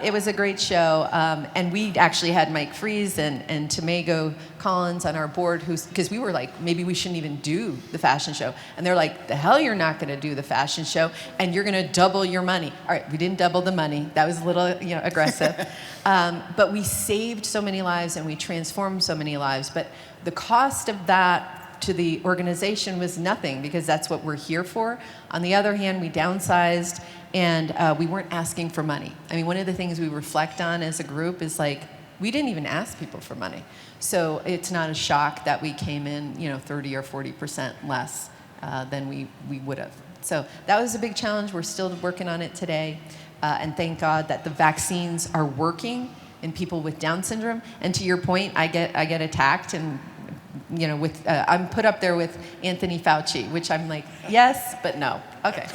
It was a great show. And we actually had Mike Freeze and Tomago Collins on our board, because we were like, maybe we shouldn't even do the fashion show. And they're like, the hell you're not gonna do the fashion show, and you're gonna double your money. All right, we didn't double the money. That was a little aggressive. But we saved so many lives and we transformed so many lives. But the cost of that to the organization was nothing, because that's what we're here for. On the other hand, we downsized, and we weren't asking for money. I mean, one of the things we reflect on as a group is like, we didn't even ask people for money. So it's not a shock that we came in 30 or 40% less than we would have. So that was a big challenge. We're still working on it today. And thank God that the vaccines are working in people with Down syndrome. And to your point, I get attacked, and I'm put up there with Anthony Fauci, which I'm like, yes, but no. Okay.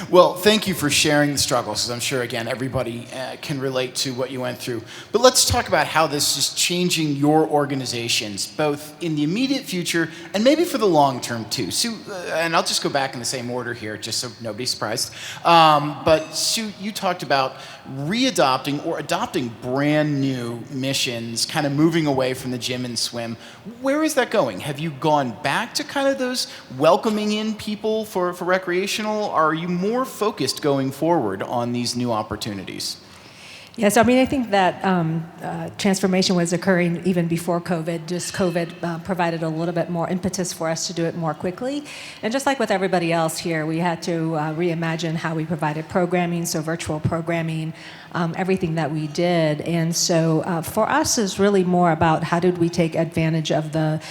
Well, thank you for sharing the struggles, because I'm sure, again, everybody can relate to what you went through. But let's talk about how this is changing your organizations, both in the immediate future and maybe for the long term, too. Sue, and I'll just go back in the same order here, just so nobody's surprised. But Sue, you talked about readopting or adopting brand new missions, kind of moving away from the gym and swim. Where is that going? Have you gone back to kind of those welcoming in people for recreational? Are you more focused going forward on these new opportunities? Yes, I mean, I think that transformation was occurring even before COVID. Just COVID provided a little bit more impetus for us to do it more quickly. And just like with everybody else here, we had to reimagine how we provided programming, so virtual programming, everything that we did. And so for us, is really more about how did we take advantage of the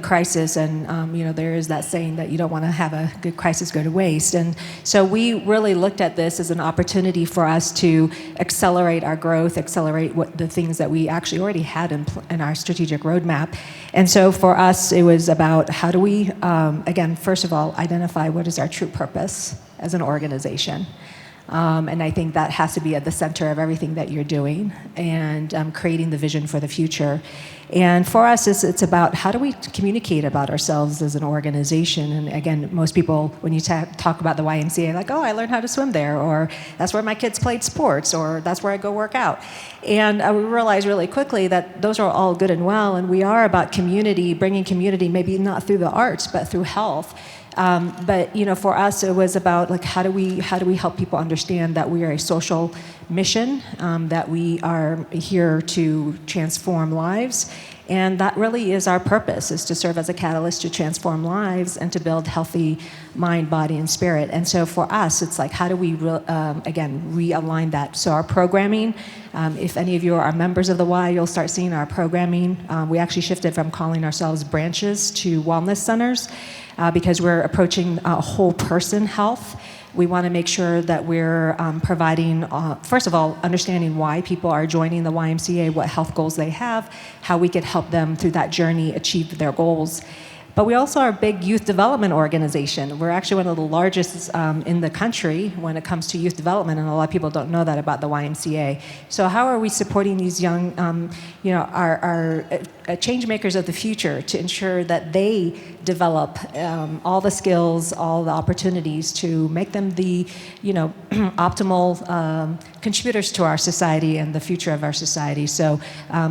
crisis. And there is that saying that you don't want to have a good crisis go to waste. And so we really looked at this as an opportunity for us to accelerate our growth, accelerate the things that we actually already had in our strategic roadmap. And so for us, it was about how do we, again, first of all, identify what is our true purpose as an organization. And I think that has to be at the center of everything that you're doing, and creating the vision for the future. And for us, it's about how do we communicate about ourselves as an organization. And again, most people, when you talk about the YMCA, like, oh, I learned how to swim there, or that's where my kids played sports, or that's where I go work out. And we realized really quickly that those are all good and well, and we are about community, bringing community, maybe not through the arts, but through health. But for us, it was about like how do we help people understand that we are a social mission, that we are here to transform lives, and that really is our purpose: is to serve as a catalyst to transform lives and to build healthy mind, body, and spirit. And so for us, it's like how do we realign that? So our programming. If any of you are members of the Y, you'll start seeing our programming. We actually shifted from calling ourselves branches to wellness centers because we're approaching whole person health. We want to make sure that we're providing, first of all, understanding why people are joining the YMCA, what health goals they have, how we could help them through that journey achieve their goals. But we also are a big youth development organization. We're actually one of the largest in the country when it comes to youth development, and a lot of people don't know that about the YMCA. So how are we supporting these young, our change makers of the future to ensure that they develop all the skills, all the opportunities to make them the, optimal contributors to our society and the future of our society. So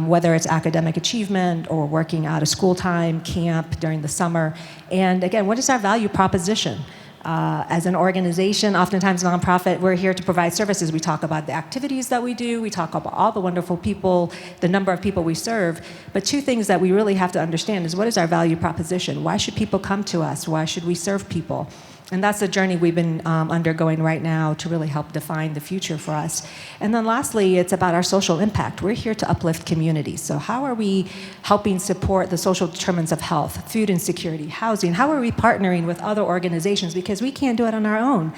whether it's academic achievement or working out of school time, camp during the summer. And again, what is our value proposition? As an organization, oftentimes nonprofit, we're here to provide services. We talk about the activities that we do, we talk about all the wonderful people, the number of people we serve. But two things that we really have to understand is what is our value proposition? Why should people come to us? Why should we serve people? And that's the journey we've been undergoing right now to really help define the future for us. And then lastly, it's about our social impact. We're here to uplift communities. So how are we helping support the social determinants of health, food insecurity, housing? How are we partnering with other organizations? Because we can't do it on our own.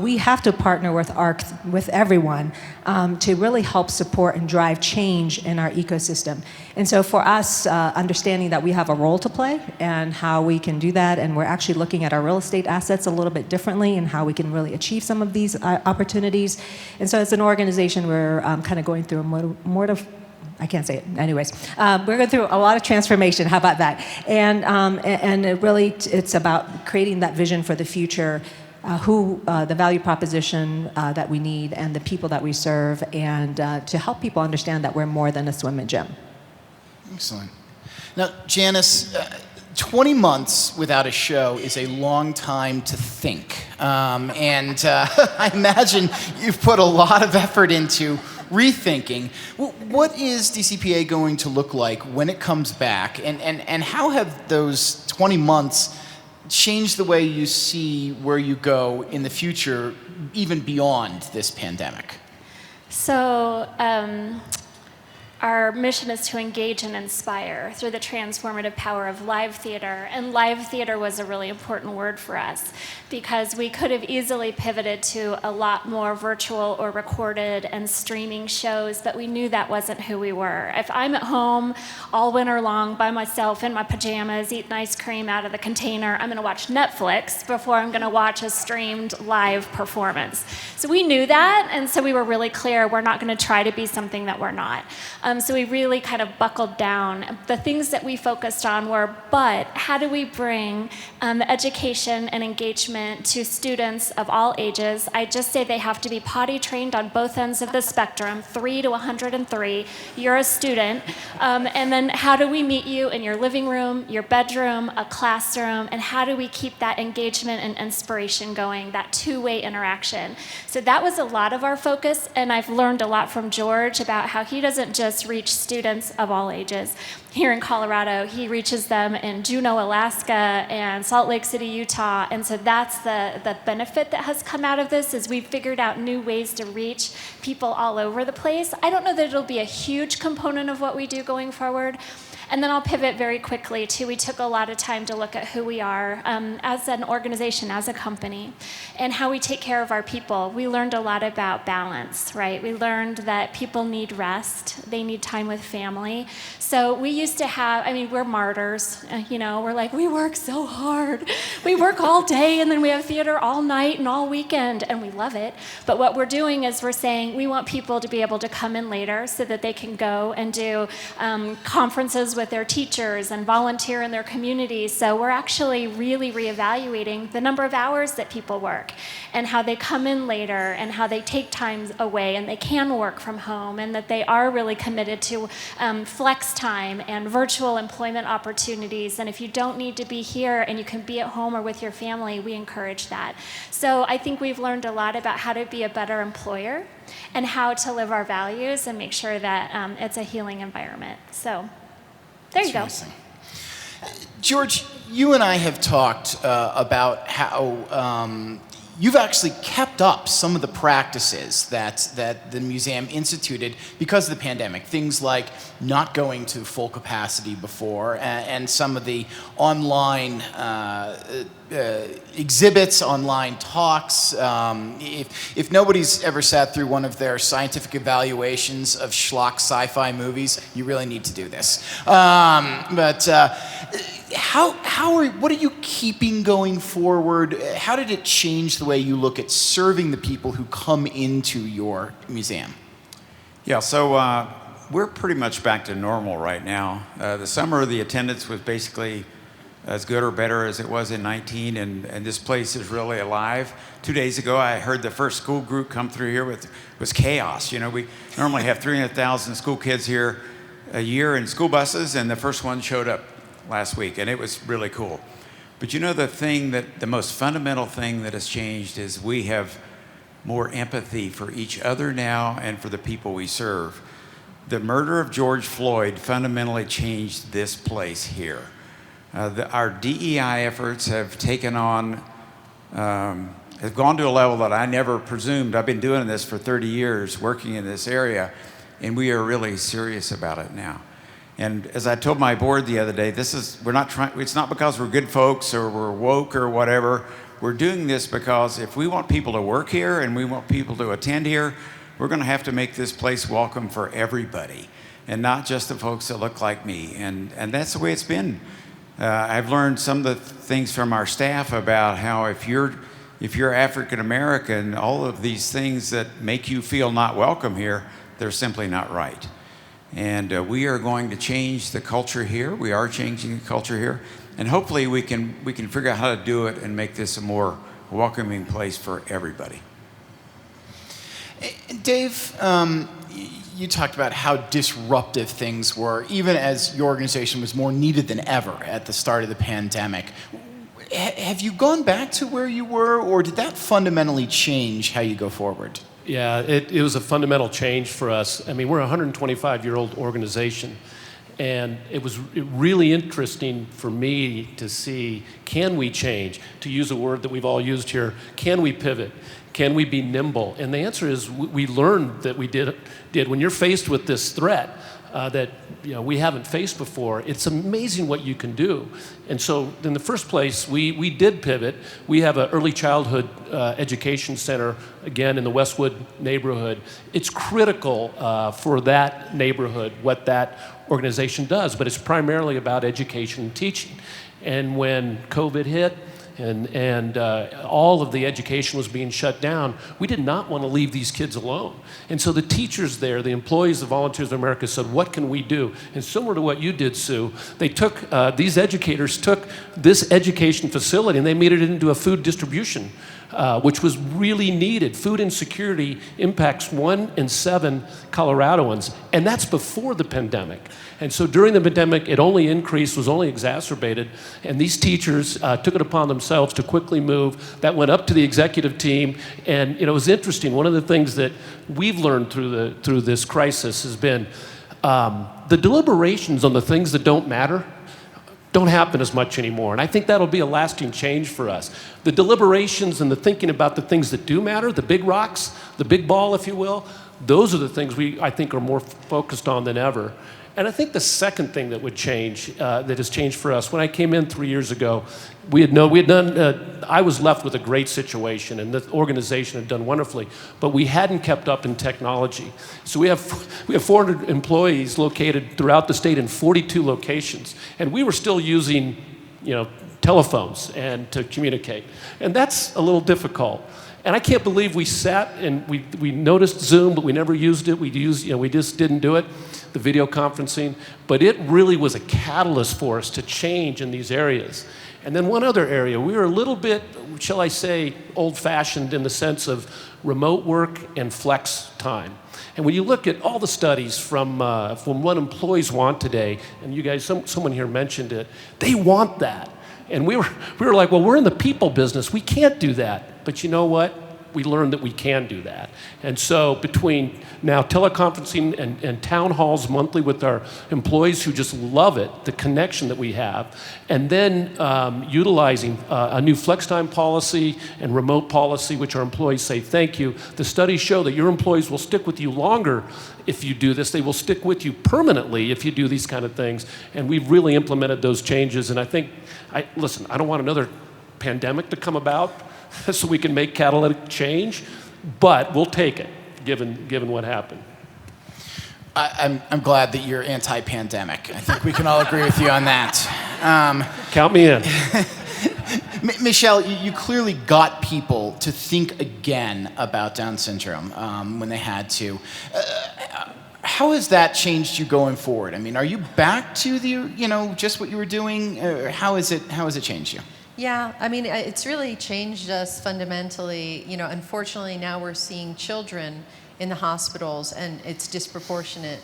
We have to partner with everyone to really help support and drive change in our ecosystem. And so for us, understanding that we have a role to play and how we can do that, and we're actually looking at our real estate assets a little bit differently and how we can really achieve some of these opportunities. And so as an organization, we're kind of going through I can't say it. Anyways, we're going through a lot of transformation. How about that? And it's about creating that vision for the future. The value proposition that we need and the people that we serve, and to help people understand that we're more than a swim and gym. Excellent. Now, Janice, 20 months without a show is a long time to think. I imagine you've put a lot of effort into rethinking. What is DCPA going to look like when it comes back? And how have those 20 months change the way you see where you go in the future, even beyond this pandemic? So our mission is to engage and inspire through the transformative power of live theater. And live theater was a really important word for us because we could have easily pivoted to a lot more virtual or recorded and streaming shows, but we knew that wasn't who we were. If I'm at home all winter long by myself in my pajamas, eating ice cream out of the container, I'm gonna watch Netflix before I'm gonna watch a streamed live performance. So we knew that, and so we were really clear, we're not gonna try to be something that we're not. So we really kind of buckled down. The things that we focused on were, but how do we bring the education and engagement to students of all ages? I just say they have to be potty trained on both ends of the spectrum, 3 to 103. You're a student. And then how do we meet you in your living room, your bedroom, a classroom, and how do we keep that engagement and inspiration going, that two-way interaction? So that was a lot of our focus, and I've learned a lot from George about how he doesn't just reach students of all ages. Here in Colorado, he reaches them in Juneau, Alaska, and Salt Lake City, Utah, and so that's the benefit that has come out of this, is we've figured out new ways to reach people all over the place. I don't know that it'll be a huge component of what we do going forward. And then I'll pivot very quickly to, we took a lot of time to look at who we are as an organization, as a company, and how we take care of our people. We learned a lot about balance, right? We learned that people need rest, they need time with family. So we used to have, I mean, we're martyrs, we're like, we work so hard. We work all day and then we have theater all night and all weekend, and we love it. But what we're doing is we're saying we want people to be able to come in later so that they can go and do conferences with their teachers and volunteer in their communities. So we're actually really reevaluating the number of hours that people work and how they come in later and how they take time away and they can work from home, and that they are really committed to flex time and virtual employment opportunities. And if you don't need to be here and you can be at home or with your family, we encourage that. So I think we've learned a lot about how to be a better employer and how to live our values and make sure that it's a healing environment. So there you go. George, you and I have talked about how you've actually kept up some of the practices that the museum instituted because of the pandemic. Things like not going to full capacity before, and some of the online exhibits, online talks. If nobody's ever sat through one of their scientific evaluations of schlock sci-fi movies, you really need to do this. What are you keeping going forward? How did it change the way you look at serving the people who come into your museum? Yeah, so we're pretty much back to normal right now. The summer, the attendance was basically as good or better as it was in 19, and this place is really alive. 2 days ago, I heard the first school group come through here was chaos. We normally have 300,000 school kids here a year in school buses, and the first one showed up last week, and it was really cool. But the most fundamental thing that has changed is we have more empathy for each other now and for the people we serve. The murder of George Floyd fundamentally changed this place here. Our DEI efforts have taken on, have gone to a level that I never presumed. I've been doing this for 30 years, working in this area, and we are really serious about it now. And as I told my board the other day, it's not because we're good folks or we're woke or whatever. We're doing this because if we want people to work here and we want people to attend here, we're going to have to make this place welcome for everybody, and not just the folks that look like me. And that's the way it's been. I've learned some of the things from our staff about how if you're African American, all of these things that make you feel not welcome here, they're simply not right. And we are going to change the culture here. We are changing the culture here. And hopefully we can figure out how to do it and make this a more welcoming place for everybody. Dave, you talked about how disruptive things were, even as your organization was more needed than ever at the start of the pandemic. Have you gone back to where you were, or did that fundamentally change how you go forward? Yeah, it was a fundamental change for us. I mean, we're a 125-year-old organization, and it was really interesting for me to see, can we change? To use a word that we've all used here, can we pivot? Can we be nimble? And the answer is we learned that we did. When you're faced with this threat that we haven't faced before, it's amazing what you can do. And so in the first place, we did pivot. We have an early childhood education center, again, in the Westwood neighborhood. It's critical for that neighborhood, what that organization does, but it's primarily about education and teaching. And when COVID hit, and all of the education was being shut down, we did not want to leave these kids alone. And so the teachers there, the employees of Volunteers of America said, what can we do? And similar to what you did, Sue, they took, these educators took this education facility and they made it into a food distribution, which was really needed. Food insecurity impacts 1 in 7 Coloradoans, and that's before the pandemic. And so during the pandemic, it only increased, was only exacerbated, and these teachers took it upon themselves to quickly move. That went up to the executive team, and it was interesting. One of the things that we've learned through this crisis has been the deliberations on the things that don't matter don't happen as much anymore. And I think that'll be a lasting change for us. The deliberations and the thinking about the things that do matter, the big rocks, the big ball, if you will, those are the things I think are more focused on than ever. And I think the second thing that would change, that has changed for us, when I came in 3 years ago, I was left with a great situation, and the organization had done wonderfully, but we hadn't kept up in technology. So we have 400 employees located throughout the state in 42 locations, and we were still using, telephones and to communicate, and that's a little difficult. And I can't believe we sat and we noticed Zoom, but we never used it. We just didn't do it, the video conferencing. But it really was a catalyst for us to change in these areas. And then one other area, we were a little bit, shall I say, old-fashioned in the sense of remote work and flex time. And when you look at all the studies from what employees want today, and you guys, someone here mentioned it, they want that. And we were like, well, we're in the people business. We can't do that. But you know what? We learned that we can do that. And so between now teleconferencing and town halls monthly with our employees who just love it, the connection that we have, and then utilizing a new flex time policy and remote policy, which our employees say thank you. The studies show that your employees will stick with you longer if you do this. They will stick with you permanently if you do these kind of things. And we've really implemented those changes. And I think, listen, I don't want another pandemic to come about so we can make catalytic change, but we'll take it, given what happened. I'm glad that you're anti-pandemic. I think we can all agree with you on that. Count me in. Michelle, you clearly got people to think again about Down syndrome when they had to. How has that changed you going forward? I mean, are you back to just what you were doing? Or how has it changed you? Yeah, I mean, it's really changed us fundamentally. Unfortunately, now we're seeing children in the hospitals, and it's disproportionate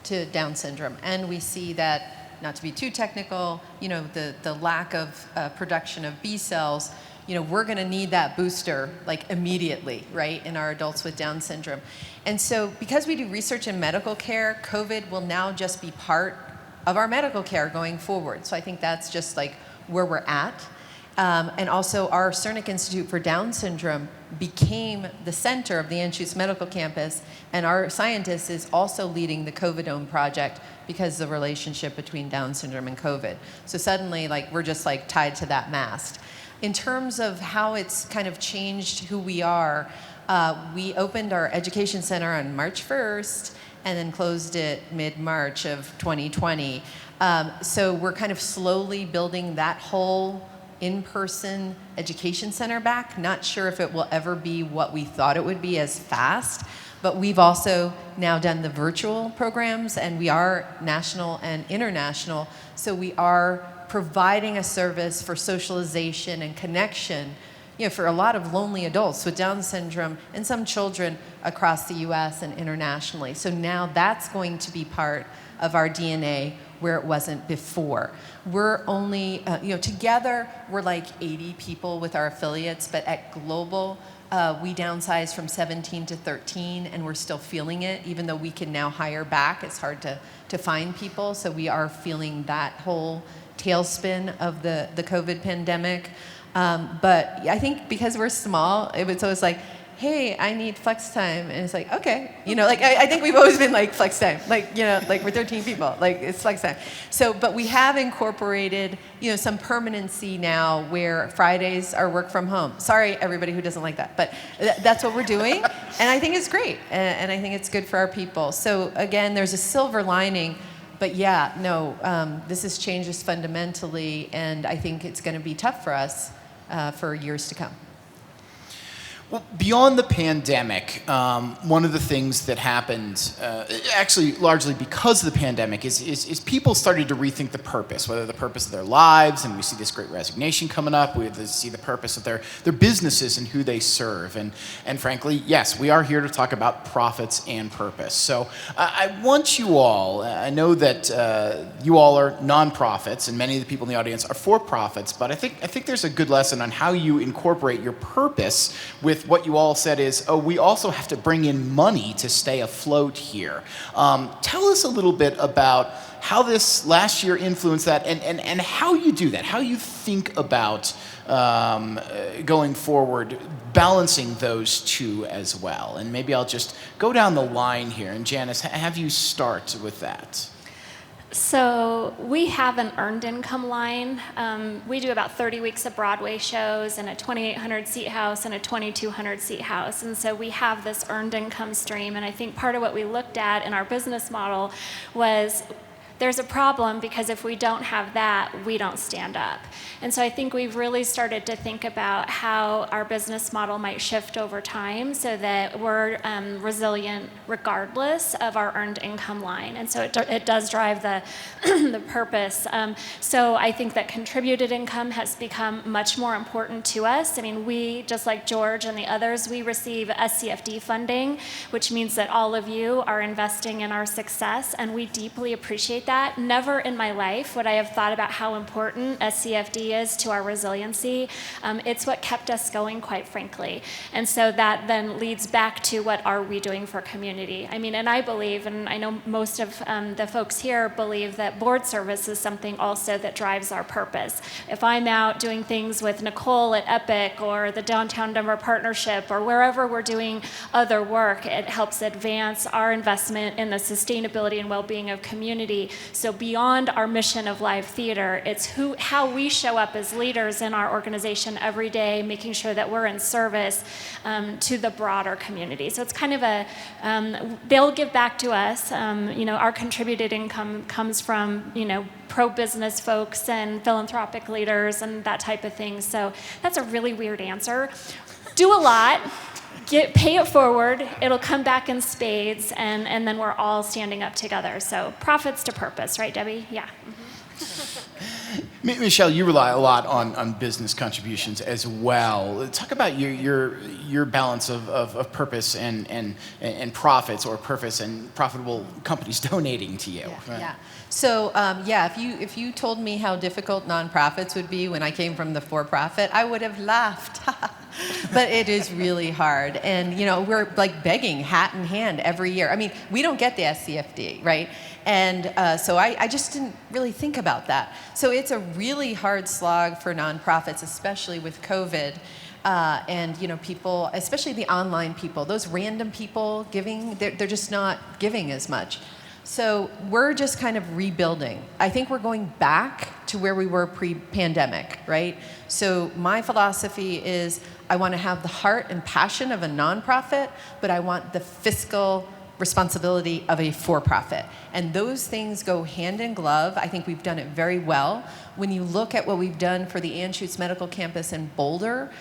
to Down syndrome. And we see that, not to be too technical, the lack of production of B cells, we're going to need that booster like immediately, right, in our adults with Down syndrome. And so because we do research in medical care, COVID will now just be part of our medical care going forward. So I think that's just like where we're at. And also our Cernic Institute for Down syndrome became the center of the Anschutz Medical Campus, and our scientist is also leading the COVIDome project because of the relationship between Down syndrome and COVID. So suddenly, we're just tied to that mast. In terms of how it's kind of changed who we are, we opened our education center on March 1st and then closed it mid-March of 2020. So we're kind of slowly building that whole in-person education center back. Not sure if it will ever be what we thought it would be as fast, but we've also now done the virtual programs, and we are national and international, so we are providing a service for socialization and connection, for a lot of lonely adults with Down syndrome and some children across the US and internationally. So now that's going to be part of our DNA where it wasn't before. We're only, together we're like 80 people with our affiliates, but at Global, we downsized from 17 to 13, and we're still feeling it, even though we can now hire back. It's hard to find people, so we are feeling that whole tailspin of the COVID pandemic. But I think because we're small, it was always like, hey, I need flex time. And it's like, okay. I think we've always been like flex time. We're 13 people. It's flex time. So, but we have incorporated, some permanency now where Fridays are work from home. Sorry, everybody who doesn't like that. But that's what we're doing. And I think it's great. And I think it's good for our people. So again, there's a silver lining. But yeah, no, this has changed us fundamentally. And I think it's going to be tough for us for years to come. Well, beyond the pandemic, one of the things that happened, actually largely because of the pandemic, is people started to rethink the purpose, whether the purpose of their lives, and we see this great resignation coming up, we see the purpose of their businesses and who they serve. And frankly, yes, we are here to talk about profits and purpose. So I want you all, I know that you all are nonprofits, and many of the people in the audience are for-profits, but I think there's a good lesson on how you incorporate your purpose with what you all said is, we also have to bring in money to stay afloat here. Tell us a little bit about how this last year influenced that and how you do that, how you think about going forward, balancing those two as well. And maybe I'll just go down the line here. And Janice, have you start with that. So we have an earned income line. We do about 30 weeks of Broadway shows and a 2,800 seat house and a 2,200 seat house. And so we have this earned income stream. And I think part of what we looked at in our business model was there's a problem because if we don't have that, we don't stand up. And so I think we've really started to think about how our business model might shift over time so that we're resilient regardless of our earned income line. And so it does drive the, the purpose. So I think that contributed income has become much more important to us. I mean, we, just like George and the others, we receive SCFD funding, which means that all of you are investing in our success, and we deeply appreciate that. Never in my life would I have thought about how important SCFD is to our resiliency. It's what kept us going, quite frankly. And so that then leads back to what are we doing for community? I mean, and I believe, and I know most of the folks here believe that board service is something also that drives our purpose. If I'm out doing things with Nicole at Epic or the Downtown Denver Partnership or wherever we're doing other work, it helps advance our investment in the sustainability and well-being of community. So beyond our mission of live theater, it's how we show up as leaders in our organization every day, making sure that we're in service to the broader community. So it's kind of a, they'll give back to us. Our contributed income comes from, pro-business folks and philanthropic leaders and that type of thing. So that's a really weird answer. Do a lot. Pay it forward, it'll come back in spades, and then we're all standing up together. So profits to purpose, right, Debbie? Yeah. Michelle, you rely a lot on business contributions as well. Talk about your balance of purpose and profits, or purpose and profitable companies donating to you. Yeah. So if you told me how difficult nonprofits would be when I came from the for-profit, I would have laughed. But it is really hard. And, we're like begging hat in hand every year. I mean, we don't get the SCFD, right? And so I just didn't really think about that. So it's a really hard slog for nonprofits, especially with COVID. And people, especially the online people, those random people giving, they're just not giving as much. So we're just kind of rebuilding. I think we're going back to where we were pre-pandemic, right? So my philosophy is I want to have the heart and passion of a nonprofit, but I want the fiscal responsibility of a for-profit. And those things go hand in glove. I think we've done it very well. When you look at what we've done for the Anschutz Medical Campus in Boulder,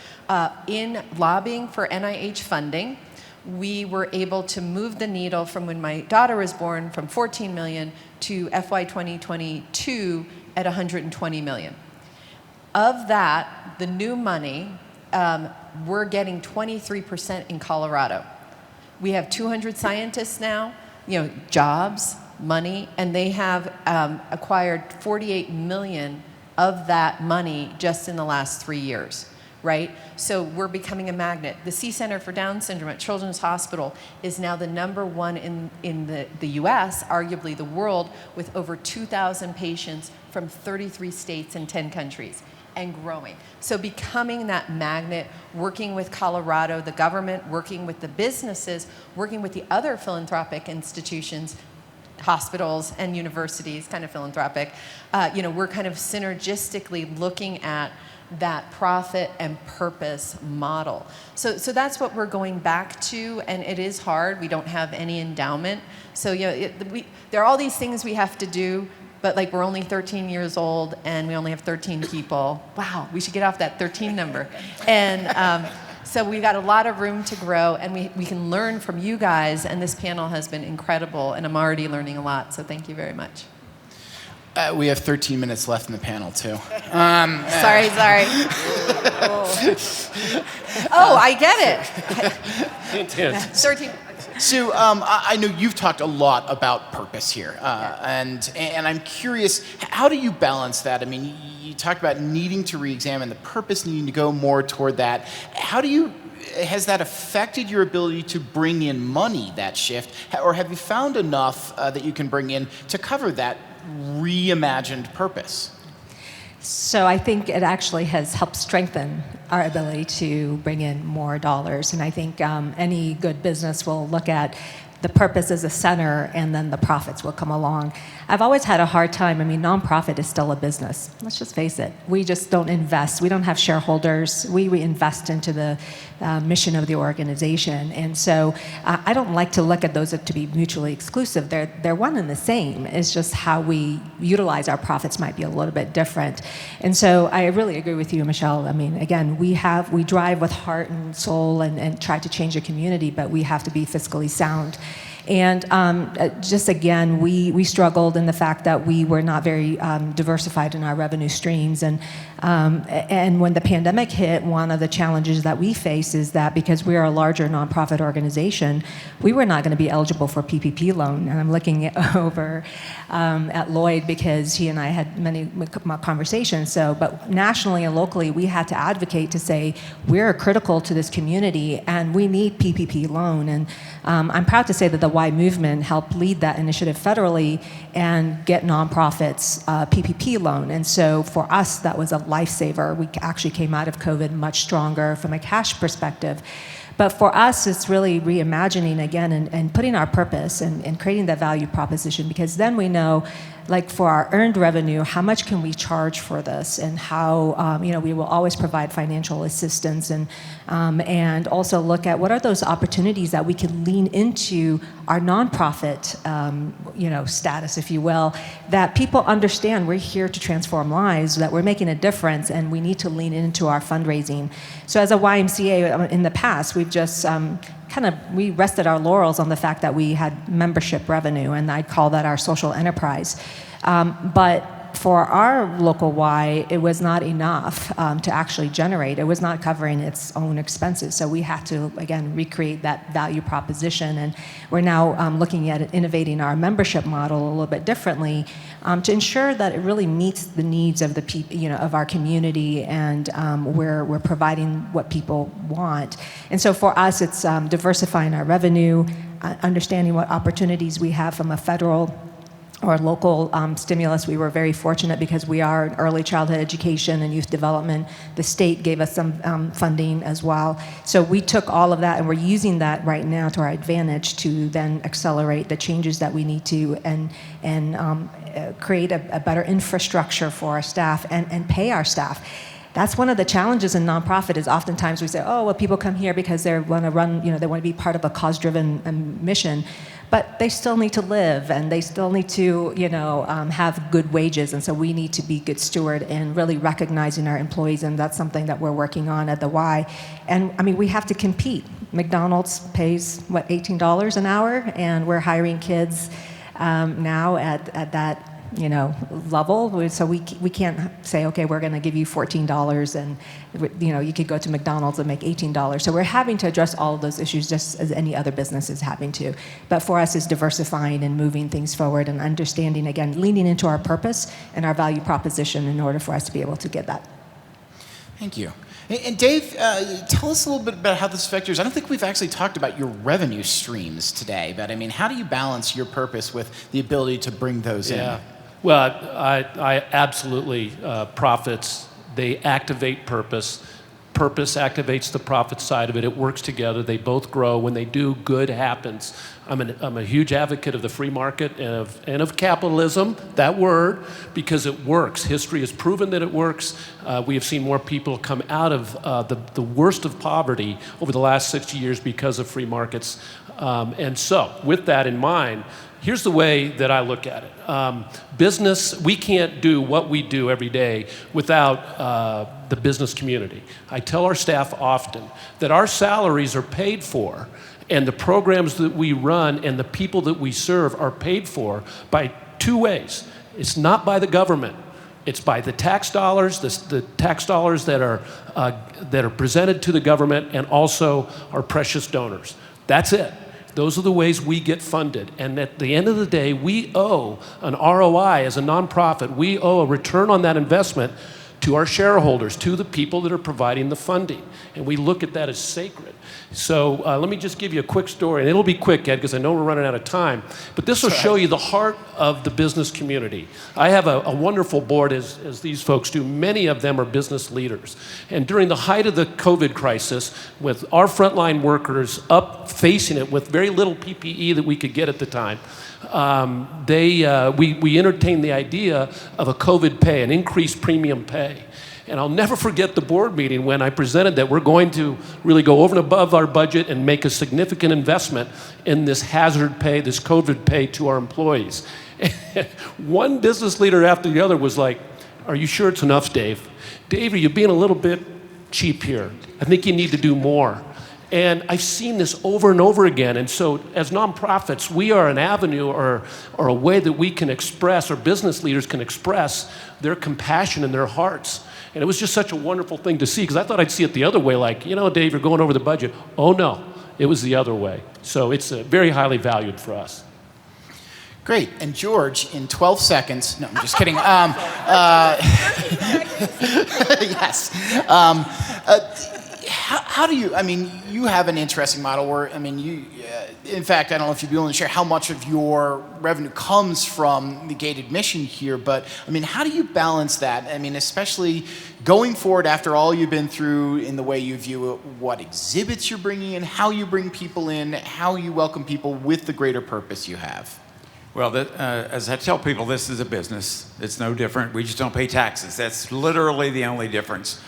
in lobbying for NIH funding, we were able to move the needle from when my daughter was born from 14 million to FY 2022 at 120 million. Of that, the new money, we're getting 23% in Colorado. We have 200 scientists now, jobs, money, and they have acquired 48 million of that money just in the last 3 years. Right? So we're becoming a magnet. The C Center for Down Syndrome at Children's Hospital is now the #1 in the US, arguably the world, with over 2,000 patients from 33 states and 10 countries, and growing. So becoming that magnet, working with Colorado, the government, working with the businesses, working with the other philanthropic institutions, hospitals and universities, kind of philanthropic, we're kind of synergistically looking at that profit and purpose model. So that's what we're going back to, and it is hard. We don't have any endowment. So there are all these things we have to do, but we're only 13 years old and we only have 13 people. Wow, we should get off that 13 number. And so we've got a lot of room to grow, and we can learn from you guys, and this panel has been incredible, and I'm already learning a lot, so thank you very much. We have 13 minutes left in the panel, too. Sorry. Oh, I get it. Intense. 13. Sue, I know you've talked a lot about purpose here, and I'm curious, how do you balance that? I mean, you talked about needing to re-examine the purpose, needing to go more toward that. Has that affected your ability to bring in money, that shift, or have you found enough that you can bring in to cover that reimagined purpose? So I think it actually has helped strengthen our ability to bring in more dollars. And I think any good business will look at the purpose is the center, and then the profits will come along. I've always had a hard time. I mean, nonprofit is still a business. Let's just face it. We just don't invest. We don't have shareholders. We invest into the mission of the organization. And so I don't like to look at those to be mutually exclusive. They're one and the same. It's just how we utilize our profits might be a little bit different. And so I really agree with you, Michelle. I mean, again, we drive with heart and soul and try to change the community, but we have to be fiscally sound. And just again, we struggled in the fact that we were not very diversified in our revenue streams. And when the pandemic hit, one of the challenges that we face is that because we are a larger nonprofit organization, we were not going to be eligible for PPP loan. And I'm looking over at Lloyd because he and I had many conversations. So, but nationally and locally, we had to advocate to say we're critical to this community and we need PPP loan. And I'm proud to say that the Y movement helped lead that initiative federally and get nonprofits PPP loan. And so for us, that was a lifesaver. We actually came out of COVID much stronger from a cash perspective. But for us, it's really reimagining again and putting our purpose and creating that value proposition, because then we know, like for our earned revenue, how much can we charge for this, and how we will always provide financial assistance, and also look at what are those opportunities that we can lean into our nonprofit status, if you will, that people understand we're here to transform lives, that we're making a difference, and we need to lean into our fundraising. So as a YMCA in the past, we've just we rested our laurels on the fact that we had membership revenue, and I'd call that our social enterprise. But for our local Y, it was not enough to actually generate. It was not covering its own expenses. So we had to, again, recreate that value proposition. And we're now looking at innovating our membership model a little bit differently to ensure that it really meets the needs of of our community, and we're providing what people want. And so for us, it's diversifying our revenue, understanding what opportunities we have from a federal or local stimulus. We were very fortunate because we are in early childhood education and youth development. The state gave us some funding as well. So we took all of that and we're using that right now to our advantage to then accelerate the changes that we need to and create a better infrastructure for our staff and pay our staff. That's one of the challenges in nonprofit is oftentimes we say, oh, well, people come here because they want to run, they want to be part of a cause-driven mission. But they still need to live, and they still need to, have good wages. And so we need to be good steward in really recognizing our employees, and that's something that we're working on at the Y. And I mean, we have to compete. McDonald's pays, $18 an hour, and we're hiring kids now at that level. So we can't say, okay, we're going to give you $14 and you could go to McDonald's and make $18. So we're having to address all of those issues just as any other business is having to. But for us, it's diversifying and moving things forward and understanding, again, leaning into our purpose and our value proposition in order for us to be able to get that. Thank you. And Dave, tell us a little bit about how this affects. I don't think we've actually talked about your revenue streams today, but I mean, how do you balance your purpose with the ability to bring those in? Well, I absolutely, profits, they activate purpose. Purpose activates the profit side of it. It works together. They both grow. When they do, good happens. I'm a huge advocate of the free market and of capitalism, that word, because it works. History has proven that it works. We have seen more people come out of the worst of poverty over the last 60 years because of free markets. And so, with that in mind, here's the way that I look at it. Business, we can't do what we do every day without the business community. I tell our staff often that our salaries are paid for, and the programs that we run and the people that we serve are paid for by two ways. It's not by the government. It's by the tax dollars, the tax dollars that are presented to the government, and also our precious donors. That's it. Those are the ways we get funded. And at the end of the day, we owe an ROI as a nonprofit. We owe a return on that investment to our shareholders, to the people that are providing the funding. And we look at that as sacred. So let me just give you a quick story, and it'll be quick, Ed, because I know we're running out of time. But this will show you the heart of the business community. I have a wonderful board, as these folks do. Many of them are business leaders. And during the height of the COVID crisis, with our frontline workers up facing it with very little PPE that we could get at the time, we entertained the idea of a COVID pay, an increased premium pay. And I'll never forget the board meeting when I presented that we're going to really go over and above our budget and make a significant investment in this hazard pay, this COVID pay to our employees. And one business leader after the other was like, "Are you sure it's enough, Dave? Dave, are you being a little bit cheap here? I think you need to do more." And I've seen this over and over again. And so as nonprofits, we are an avenue or a way that we can express, or business leaders can express their compassion in their hearts. And it was just such a wonderful thing to see, because I thought I'd see it the other way, like, you know, Dave, you're going over the budget. Oh no, it was the other way. So it's very highly valued for us. Great. And George, in 12 seconds, no, I'm just kidding. Yes. How do you, I mean, you have an interesting model where, I mean, in fact, I don't know if you'd be willing to share how much of your revenue comes from the gate admission here, but I mean, how do you balance that? I mean, especially going forward after all you've been through in the way you view it, what exhibits you're bringing in, how you bring people in, how you welcome people with the greater purpose you have. Well, as I tell people, this is a business. It's no different. We just don't pay taxes. That's literally the only difference.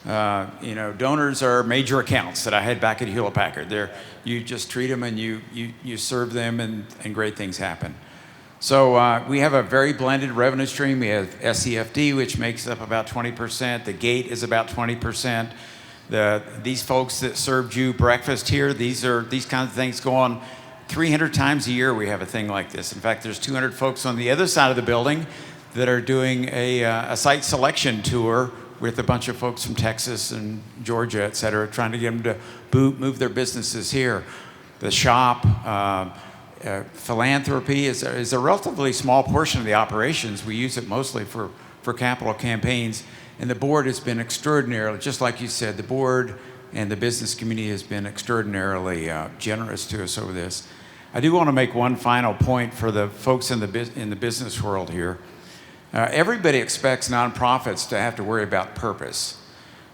You know, donors are major accounts that I had back at Hewlett Packard. You just treat them and you serve them, and great things happen. So we have a very blended revenue stream. We have SEFD, which makes up about 20%. The gate is about 20%. These folks that served you breakfast here, these kinds of things go on 300 times a year. We have a thing like this. In fact, there's 200 folks on the other side of the building that are doing a site selection tour with a bunch of folks from Texas and Georgia, et cetera, trying to get them to move their businesses here. The shop, philanthropy is a relatively small portion of the operations. We use it mostly for capital campaigns. And the board has been extraordinarily, just like you said, the board and the business community has been extraordinarily generous to us over this. I do want to make one final point for the folks in the business world here. Everybody expects nonprofits to have to worry about purpose.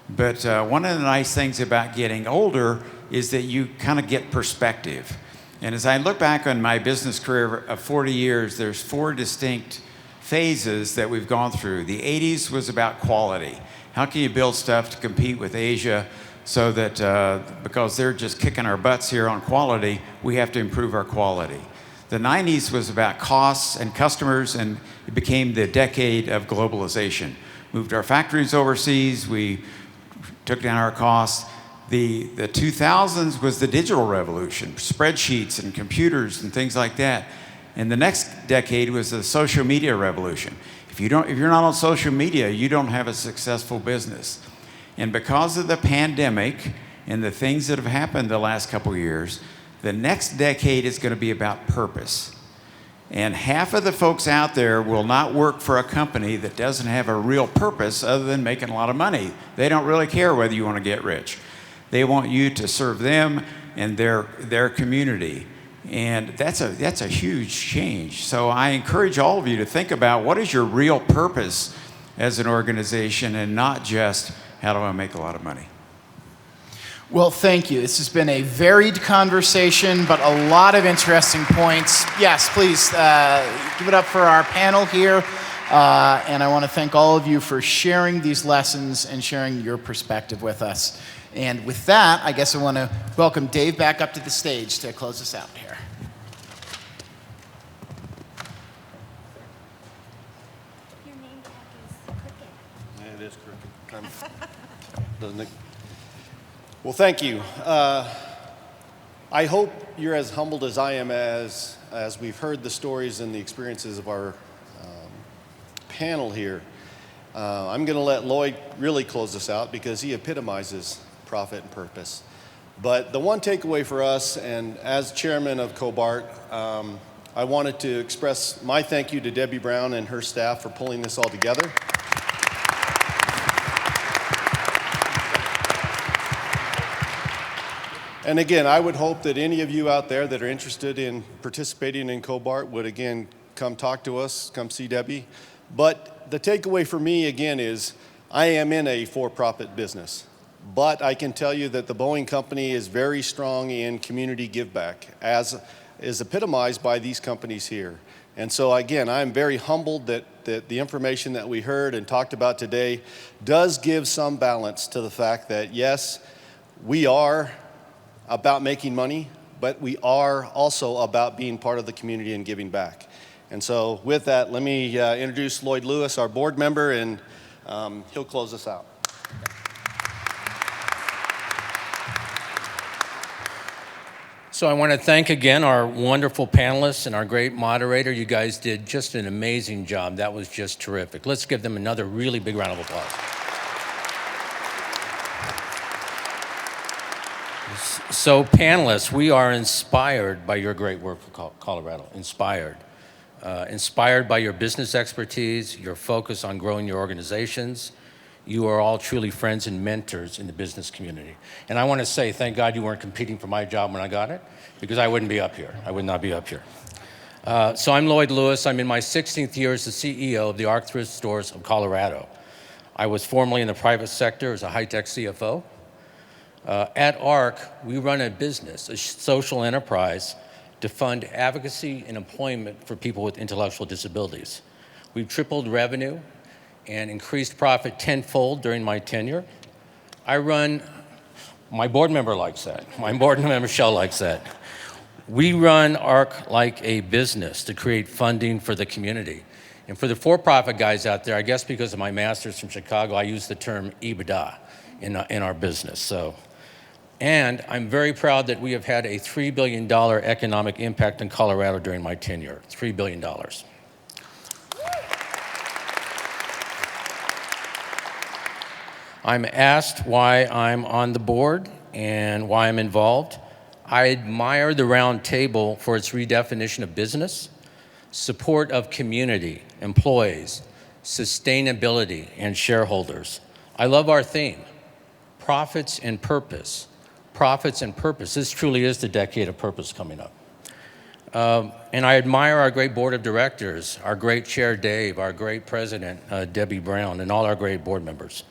But one of the nice things about getting older is that you kind of get perspective. And as I look back on my business career of 40 years, there's 4 distinct phases that we've gone through. The 80s was about quality. How can you build stuff to compete with Asia so that because they're just kicking our butts here on quality, we have to improve our quality. The 90s was about costs and customers, and it became the decade of globalization. Moved our factories overseas, we took down our costs. The 2000s was the digital revolution, spreadsheets and computers and things like that. And the next decade was the social media revolution. If you're not on social media, you don't have a successful business. And because of the pandemic and the things that have happened the last couple of years, the next decade is going to be about purpose. And half of the folks out there will not work for a company that doesn't have a real purpose other than making a lot of money. They don't really care whether you want to get rich. They want you to serve them and their community. And that's a huge change. So I encourage all of you to think about what is your real purpose as an organization, and not just how do I make a lot of money. Well, thank you. This has been a varied conversation, but a lot of interesting points. Yes, please give it up for our panel here. And I want to thank all of you for sharing these lessons and sharing your perspective with us. And with that, I guess I want to welcome Dave back up to the stage to close us out here. Your name tag is crooked. Yeah, it is crooked. Doesn't it? Well, thank you. I hope you're as humbled as I am as we've heard the stories and the experiences of our panel here. I'm going to let Lloyd really close this out because he epitomizes profit and purpose. But the one takeaway for us, and as chairman of Cobart, I wanted to express my thank you to Debbie Brown and her staff for pulling this all together. And again, I would hope that any of you out there that are interested in participating in Cobart would again come talk to us, come see Debbie. But the takeaway for me again is I am in a for-profit business, but I can tell you that the Boeing Company is very strong in community give back, as is epitomized by these companies here. And so again, I'm very humbled that the information that we heard and talked about today does give some balance to the fact that yes, we are about making money, but we are also about being part of the community and giving back. And so with that, let me introduce Lloyd Lewis, our board member, and he'll close us out. So I want to thank again our wonderful panelists and our great moderator. You guys did just an amazing job. That was just terrific. Let's give them another really big round of applause. So panelists, we are inspired by your great work for Colorado, inspired. Inspired by your business expertise, your focus on growing your organizations. You are all truly friends and mentors in the business community. And I want to say, thank God you weren't competing for my job when I got it, because I wouldn't be up here. I would not be up here. So I'm Lloyd Lewis. I'm in my 16th year as the CEO of the ARC Thrift Stores of Colorado. I was formerly in the private sector as a high-tech CFO. At ARC, we run a business, a social enterprise, to fund advocacy and employment for people with intellectual disabilities. We've tripled revenue and increased profit tenfold during my tenure. My board member likes that. My board member, Michelle, likes that. We run ARC like a business to create funding for the community. And for the for-profit guys out there, I guess because of my master's from Chicago, I use the term EBITDA in our business. And I'm very proud that we have had a $3 billion economic impact in Colorado during my tenure, $3 billion. I'm asked why I'm on the board and why I'm involved. I admire the Roundtable for its redefinition of business, support of community, employees, sustainability, and shareholders. I love our theme, profits and purpose. Profits and purpose. This truly is the decade of purpose coming up. And I admire our great board of directors, our great chair, Dave, our great president, Debbie Brown, and all our great board members.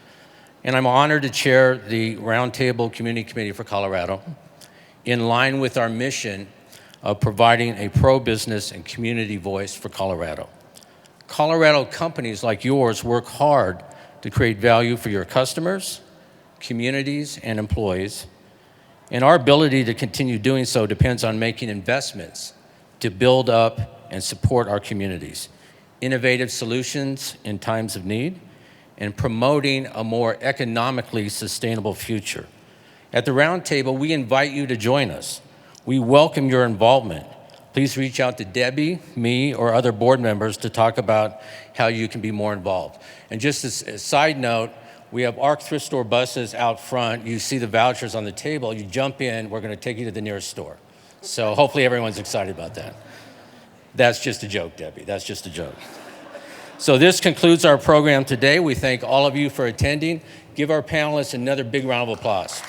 And I'm honored to chair the Roundtable Community Committee for Colorado in line with our mission of providing a pro-business and community voice for Colorado. Colorado companies like yours work hard to create value for your customers, communities, and employees. And our ability to continue doing so depends on making investments to build up and support our communities, innovative solutions in times of need, and promoting a more economically sustainable future. At the Roundtable, we invite you to join us. We welcome your involvement. Please reach out to Debbie, me, or other board members to talk about how you can be more involved. And just as a side note, we have ARC Thrift Store buses out front. You see the vouchers on the table. You jump in, we're going to take you to the nearest store. So hopefully everyone's excited about that. That's just a joke, Debbie. That's just a joke. So this concludes our program today. We thank all of you for attending. Give our panelists another big round of applause.